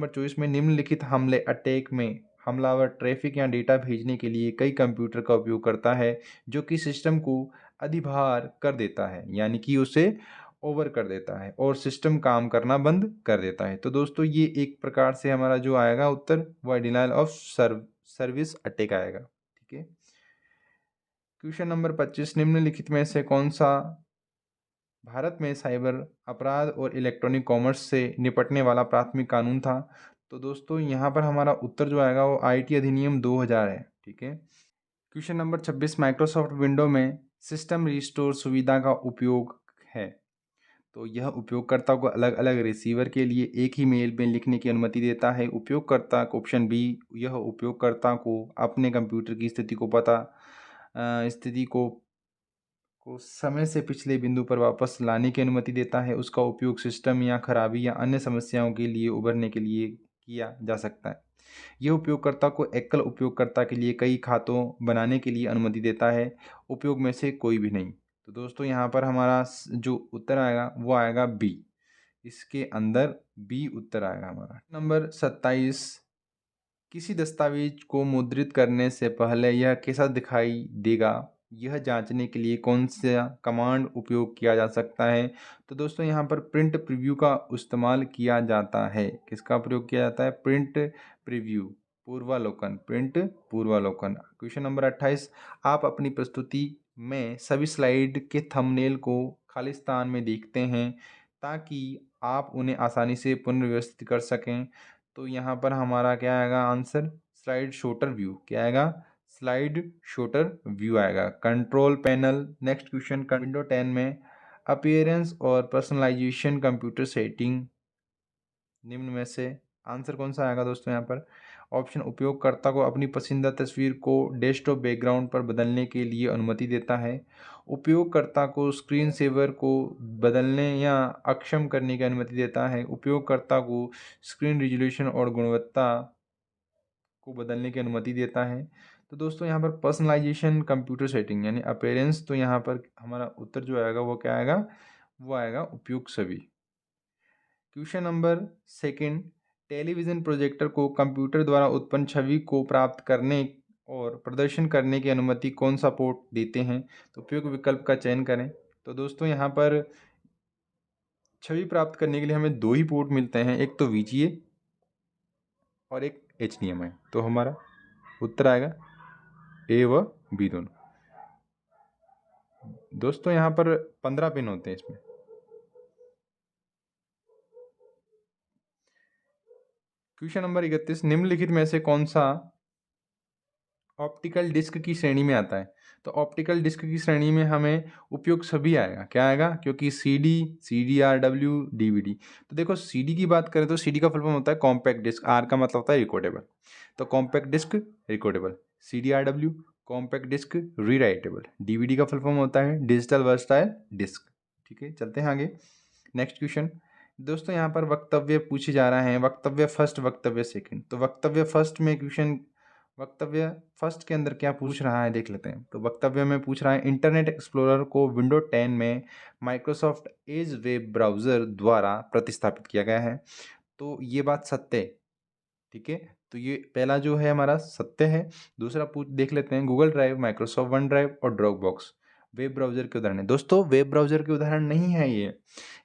24 में निम्नलिखित हमले अटैक में हमलावर ट्रैफिक या डेटा भेजने के लिए कई कंप्यूटर का उपयोग करता है जो कि सिस्टम को अधिभार कर देता है, यानी कि उसे ओवर कर देता है और सिस्टम काम करना बंद कर देता है। तो दोस्तों ये एक प्रकार से हमारा जो आएगा उत्तर वह डिनायल ऑफ सर्विस अटैक आएगा, ठीक है। क्वेश्चन नंबर 25 निम्नलिखित में से कौन सा भारत में साइबर अपराध और इलेक्ट्रॉनिक कॉमर्स से निपटने वाला प्राथमिक कानून था? तो दोस्तों यहाँ पर हमारा उत्तर जो आएगा वो आईटी अधिनियम 2000 है, ठीक है। क्वेश्चन नंबर 26 माइक्रोसॉफ्ट विंडो में सिस्टम रिस्टोर सुविधा का उपयोग है। तो यह उपयोगकर्ता को अलग अलग रिसीवर के लिए एक ही मेल में लिखने की अनुमति देता है। उपयोगकर्ता को ऑप्शन बी, यह उपयोगकर्ता को अपने कंप्यूटर की स्थिति को समय से पिछले बिंदु पर वापस लाने की अनुमति देता है। उसका उपयोग सिस्टम या खराबी या अन्य समस्याओं के लिए उबरने के लिए किया जा सकता है। यह उपयोगकर्ता को एकल उपयोगकर्ता के लिए कई खातों बनाने के लिए अनुमति देता है। उपयोग में से कोई भी नहीं। तो दोस्तों यहाँ पर हमारा जो उत्तर आएगा वो आएगा बी। इसके अंदर बी उत्तर आएगा हमारा। नंबर 27 किसी दस्तावेज को मुद्रित करने से पहले यह कैसा दिखाई देगा, यह जांचने के लिए कौन सा कमांड उपयोग किया जा सकता है? तो दोस्तों यहाँ पर प्रिंट प्रीव्यू का इस्तेमाल किया जाता है। किसका प्रयोग किया जाता है? प्रिंट प्रीव्यू, पूर्वावलोकन, प्रिंट पूर्वावलोकन। क्वेश्चन नंबर 28 आप अपनी प्रस्तुति में सभी स्लाइड के थंबनेल को खालिस्तान में देखते हैं ताकि आप उन्हें आसानी से पुनर्व्यवस्थित कर सकें। तो यहाँ पर हमारा क्या आएगा आंसर? Slide शॉटर view. क्या आएगा? स्लाइड शॉटर व्यू आएगा। Control panel. Next question window 10 में अपीयरेंस और पर्सनलाइजेशन कंप्यूटर सेटिंग निम्न में से आंसर कौन सा आएगा दोस्तों? यहाँ पर ऑप्शन उपयोगकर्ता को अपनी पसंदीदा तस्वीर को डेस्कटॉप बैकग्राउंड पर बदलने के लिए अनुमति देता है। उपयोगकर्ता को स्क्रीन सेवर को बदलने या अक्षम करने की अनुमति देता है। उपयोगकर्ता को स्क्रीन रिजोल्यूशन और गुणवत्ता को बदलने की अनुमति देता है। तो दोस्तों यहाँ पर पर्सनलाइजेशन कंप्यूटर सेटिंग यानी अपीयरेंस, तो यहाँ पर हमारा उत्तर जो आएगा वो क्या आएगा? वो आएगा उपयुक्त सभी। क्वेश्चन नंबर 2 टेलीविज़न प्रोजेक्टर को कंप्यूटर द्वारा उत्पन्न छवि को प्राप्त करने और प्रदर्शन करने की अनुमति कौन सा पोर्ट देते हैं? तो उपयुक्त विकल्प का चयन करें। तो दोस्तों यहाँ पर छवि प्राप्त करने के लिए हमें दो ही पोर्ट मिलते हैं, एक तो VGA और एक HDMI। तो हमारा उत्तर आएगा ए व बी दोनों। दोस्तों यहाँ पर 15 पिन होते हैं इसमें। क्वेश्चन नंबर 31 निम्नलिखित में से कौन सा ऑप्टिकल डिस्क की श्रेणी में आता है? तो ऑप्टिकल डिस्क की श्रेणी में हमें उपयोग सभी आएगा। क्या आएगा? क्योंकि CD, CDRW, DVD। तो देखो CD की बात करें तो CD का फुल फॉर्म होता है कॉम्पैक्ट डिस्क, R का मतलब होता है रिकॉर्डेबल। तो compact disc recordable, CDRW compact disc rewritable, DVD का फुल फॉर्म होता है डिजिटल वर्सटाइल डिस्क। ठीक है, चलते हैं आगे। नेक्स्ट क्वेश्चन दोस्तों यहाँ पर वक्तव्य पूछे जा रहा है, वक्तव्य फर्स्ट, वक्तव्य सेकंड। तो वक्तव्य फर्स्ट में क्वेश्चन, वक्तव्य फर्स्ट के अंदर क्या पूछ रहा है देख लेते हैं। तो वक्तव्य में पूछ रहा है इंटरनेट एक्सप्लोरर को विंडो 10 में माइक्रोसॉफ्ट एज वेब ब्राउज़र द्वारा प्रतिस्थापित किया गया है। तो ये बात सत्य है, ठीक है। तो ये पहला जो है हमारा सत्य है। दूसरा पूछ देख लेते हैं, Google drive, Microsoft one drive और ड्रॉप बॉक्स वेब ब्राउज़र के उदाहरण है। दोस्तों वेब ब्राउज़र के उदाहरण नहीं है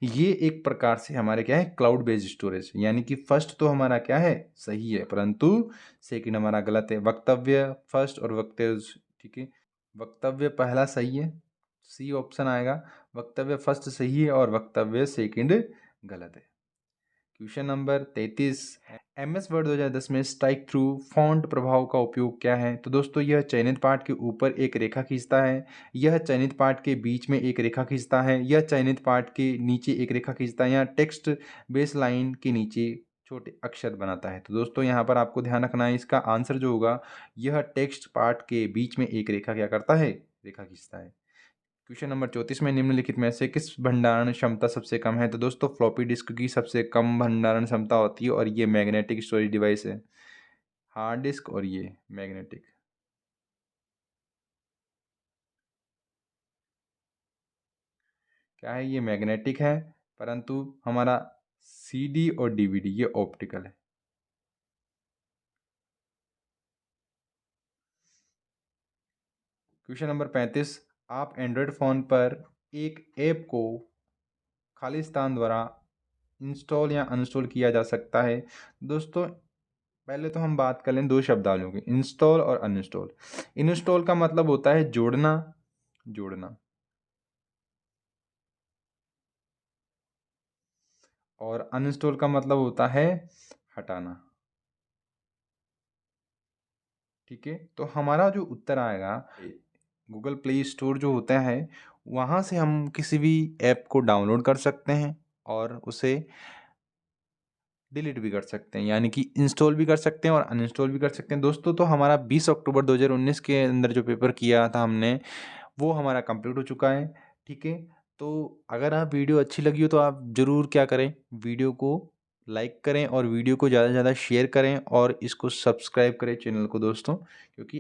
ये एक प्रकार से हमारे क्या है, क्लाउड बेस्ड स्टोरेज। यानी कि फर्स्ट तो हमारा क्या है, सही है, परंतु सेकंड हमारा गलत है। वक्तव्य फर्स्ट और वक्तव्य, ठीक है, वक्तव्य पहला सही है, सी ऑप्शन आएगा। वक्तव्य फर्स्ट सही है और वक्तव्य सेकंड गलत है। क्वेश्चन नंबर 33, MS वर्ड 2010 में स्ट्राइक थ्रू फॉन्ट प्रभाव का उपयोग क्या है? तो दोस्तों यह चयनित पाठ के ऊपर एक रेखा खींचता है, यह चयनित पाठ के बीच में एक रेखा खींचता है, यह चयनित पाठ के नीचे एक रेखा खींचता है, या टेक्स्ट बेस लाइन के नीचे छोटे अक्षर बनाता है। तो दोस्तों यहाँ पर आपको ध्यान रखना है, इसका आंसर जो होगा यह टेक्स्ट पार्ट के बीच में एक रेखा क्या करता है? रेखा खींचता है। क्वेश्चन नंबर 34 में निम्नलिखित में से किस भंडारण क्षमता सबसे कम है? तो दोस्तों फ्लॉपी डिस्क की सबसे कम भंडारण क्षमता होती है और ये मैग्नेटिक स्टोरेज डिवाइस है। हार्ड डिस्क और ये मैग्नेटिक। क्या है? ये मैग्नेटिक है, परंतु हमारा CD और DVD ये ऑप्टिकल है। क्वेश्चन नंबर 35, आप एंड्रॉयड फ़ोन पर एक ऐप को खालिस्तान द्वारा इंस्टॉल या अनइंस्टॉल किया जा सकता है। दोस्तों पहले तो हम बात कर लें दो शब्दावलियों की, इंस्टॉल और अनइंस्टॉल। इंस्टॉल का मतलब होता है जोड़ना, जोड़ना, और अनइंस्टॉल का मतलब होता है हटाना। ठीक है, तो हमारा जो उत्तर आएगा, गूगल प्ले स्टोर जो होता है वहाँ से हम किसी भी ऐप को डाउनलोड कर सकते हैं और उसे डिलीट भी कर सकते हैं, यानी कि इंस्टॉल भी कर सकते हैं और अनइंस्टॉल भी कर सकते हैं। दोस्तों तो हमारा 20 अक्टूबर 2019 के अंदर जो पेपर किया था हमने, वो हमारा कंप्लीट हो चुका है। ठीक है, तो अगर आप वीडियो अच्छी लगी हो तो आप ज़रूर क्या करें, वीडियो को लाइक करें और वीडियो को ज़्यादा से ज़्यादा शेयर करें और इसको सब्सक्राइब करें चैनल को दोस्तों, क्योंकि